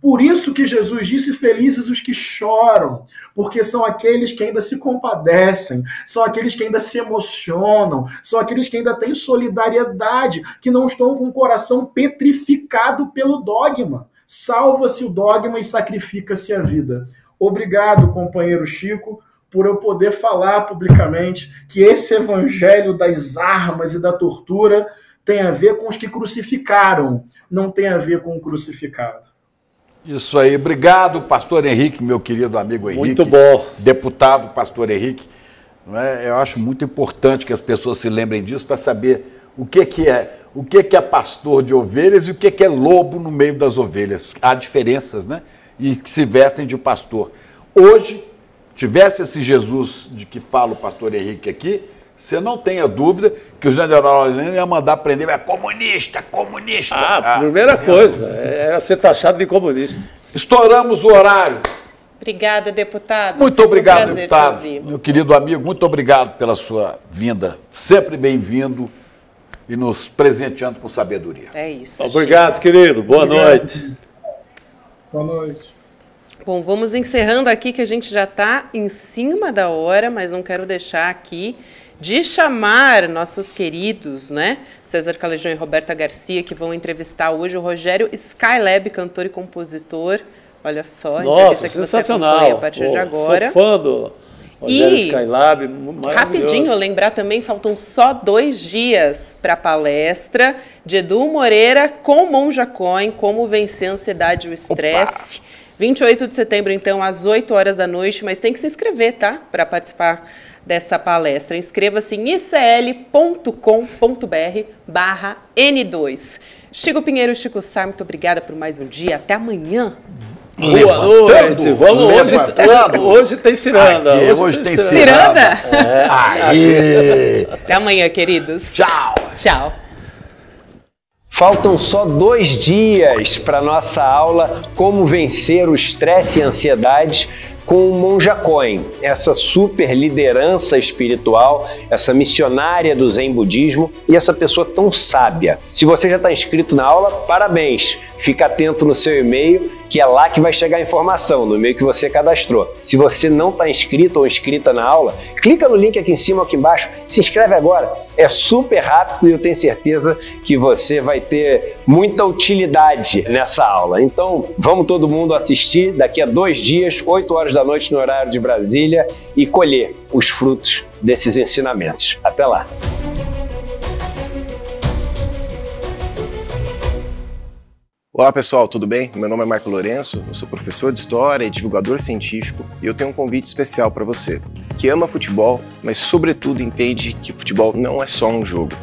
Por isso que Jesus disse: felizes os que choram, porque são aqueles que ainda se compadecem, são aqueles que ainda se emocionam, são aqueles que ainda têm solidariedade, que não estão com o coração petrificado pelo dogma. Salva-se o dogma e sacrifica-se a vida. Obrigado, companheiro Chico, por eu poder falar publicamente que esse evangelho das armas e da tortura tem a ver com os que crucificaram, não tem a ver com o crucificado. Isso aí, obrigado, pastor Henrique, meu querido amigo Henrique. Muito bom. Deputado, pastor Henrique. Eu acho muito importante que as pessoas se lembrem disso para saber o que é pastor de ovelhas e o que é lobo no meio das ovelhas. Há diferenças, né? E que se vestem de pastor. Hoje, tivesse esse Jesus de que fala o pastor Henrique aqui, você não tenha dúvida que o general Heleno ia mandar prender, é comunista, comunista. Primeira coisa, era ser taxado de comunista. Estouramos o horário. Obrigada, deputado. Muito Sempre obrigado, um prazer deputado. te ouvir. Meu querido amigo, muito obrigado pela sua vinda. Sempre bem-vindo e nos presenteando com sabedoria. É isso. Obrigado, querido. Boa noite. Boa noite. Bom, vamos encerrando aqui, que a gente já está em cima da hora, mas não quero deixar aqui de chamar nossos queridos, né? César Calejão e Roberta Garcia, que vão entrevistar hoje o Rogério Skylab, cantor e compositor. Olha só, a Nossa, entrevista que você sensacional. acompanha a partir de agora. Sou fã do Rogério Skylab, maravilhoso. Rapidinho, lembrar também, faltam só 2 dias para a palestra de Edu Moreira com Monja Coin, como vencer a ansiedade e o estresse. 28 de setembro, então, às 8 horas da noite, mas tem que se inscrever, tá? Para participar dessa palestra. Inscreva-se em icl.com.br/N2. Chico Pinheiro, Chico Sá, muito obrigada por mais um dia. Até amanhã. Boa noite. Vamos hoje tem ciranda. Hoje tem ciranda. Aí. Até amanhã, queridos. Tchau. Tchau. Faltam só 2 dias para nossa aula Como Vencer o Estresse e a Ansiedade com o Monja Coin, essa super liderança espiritual, essa missionária do Zen Budismo e essa pessoa tão sábia. Se você já está inscrito na aula, parabéns! Fica atento no seu e-mail, que é lá que vai chegar a informação, no e-mail que você cadastrou. Se você não está inscrito ou inscrita na aula, clica no link aqui em cima ou aqui embaixo, se inscreve agora. É super rápido e eu tenho certeza que você vai ter muita utilidade nessa aula. Então, vamos todo mundo assistir daqui a 2 dias, 8 horas da noite no horário de Brasília e colher os frutos desses ensinamentos. Até lá! Olá pessoal, tudo bem? Meu nome é Marco Lourenço, eu sou professor de História e divulgador científico e eu tenho um convite especial para você, que ama futebol, mas sobretudo entende que futebol não é só um jogo.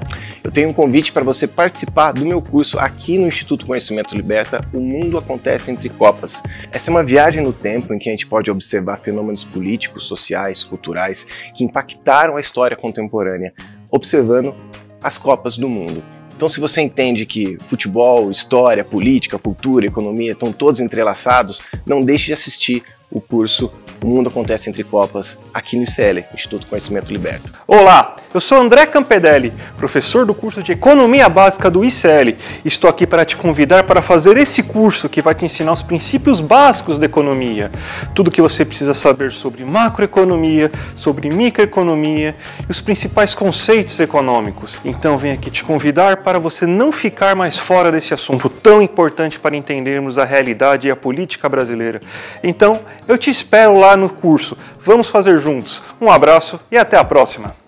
Eu tenho um convite para você participar do meu curso aqui no Instituto Conhecimento Liberta, O Mundo Acontece Entre Copas. Essa é uma viagem no tempo em que a gente pode observar fenômenos políticos, sociais, culturais que impactaram a história contemporânea, observando as Copas do Mundo. Então, se você entende que futebol, história, política, cultura, economia estão todos entrelaçados, não deixe de assistir o curso O Mundo Acontece Entre Copas aqui no ICL, Instituto Conhecimento Liberta. Olá, eu sou André Campedelli, professor do curso de Economia Básica do ICL. Estou aqui para te convidar para fazer esse curso que vai te ensinar os princípios básicos da economia. Tudo o que você precisa saber sobre macroeconomia, sobre microeconomia e os principais conceitos econômicos. Então venho aqui te convidar para você não ficar mais fora desse assunto tão importante para entendermos a realidade e a política brasileira. Então, eu te espero lá no curso. Vamos fazer juntos. Um abraço e até a próxima!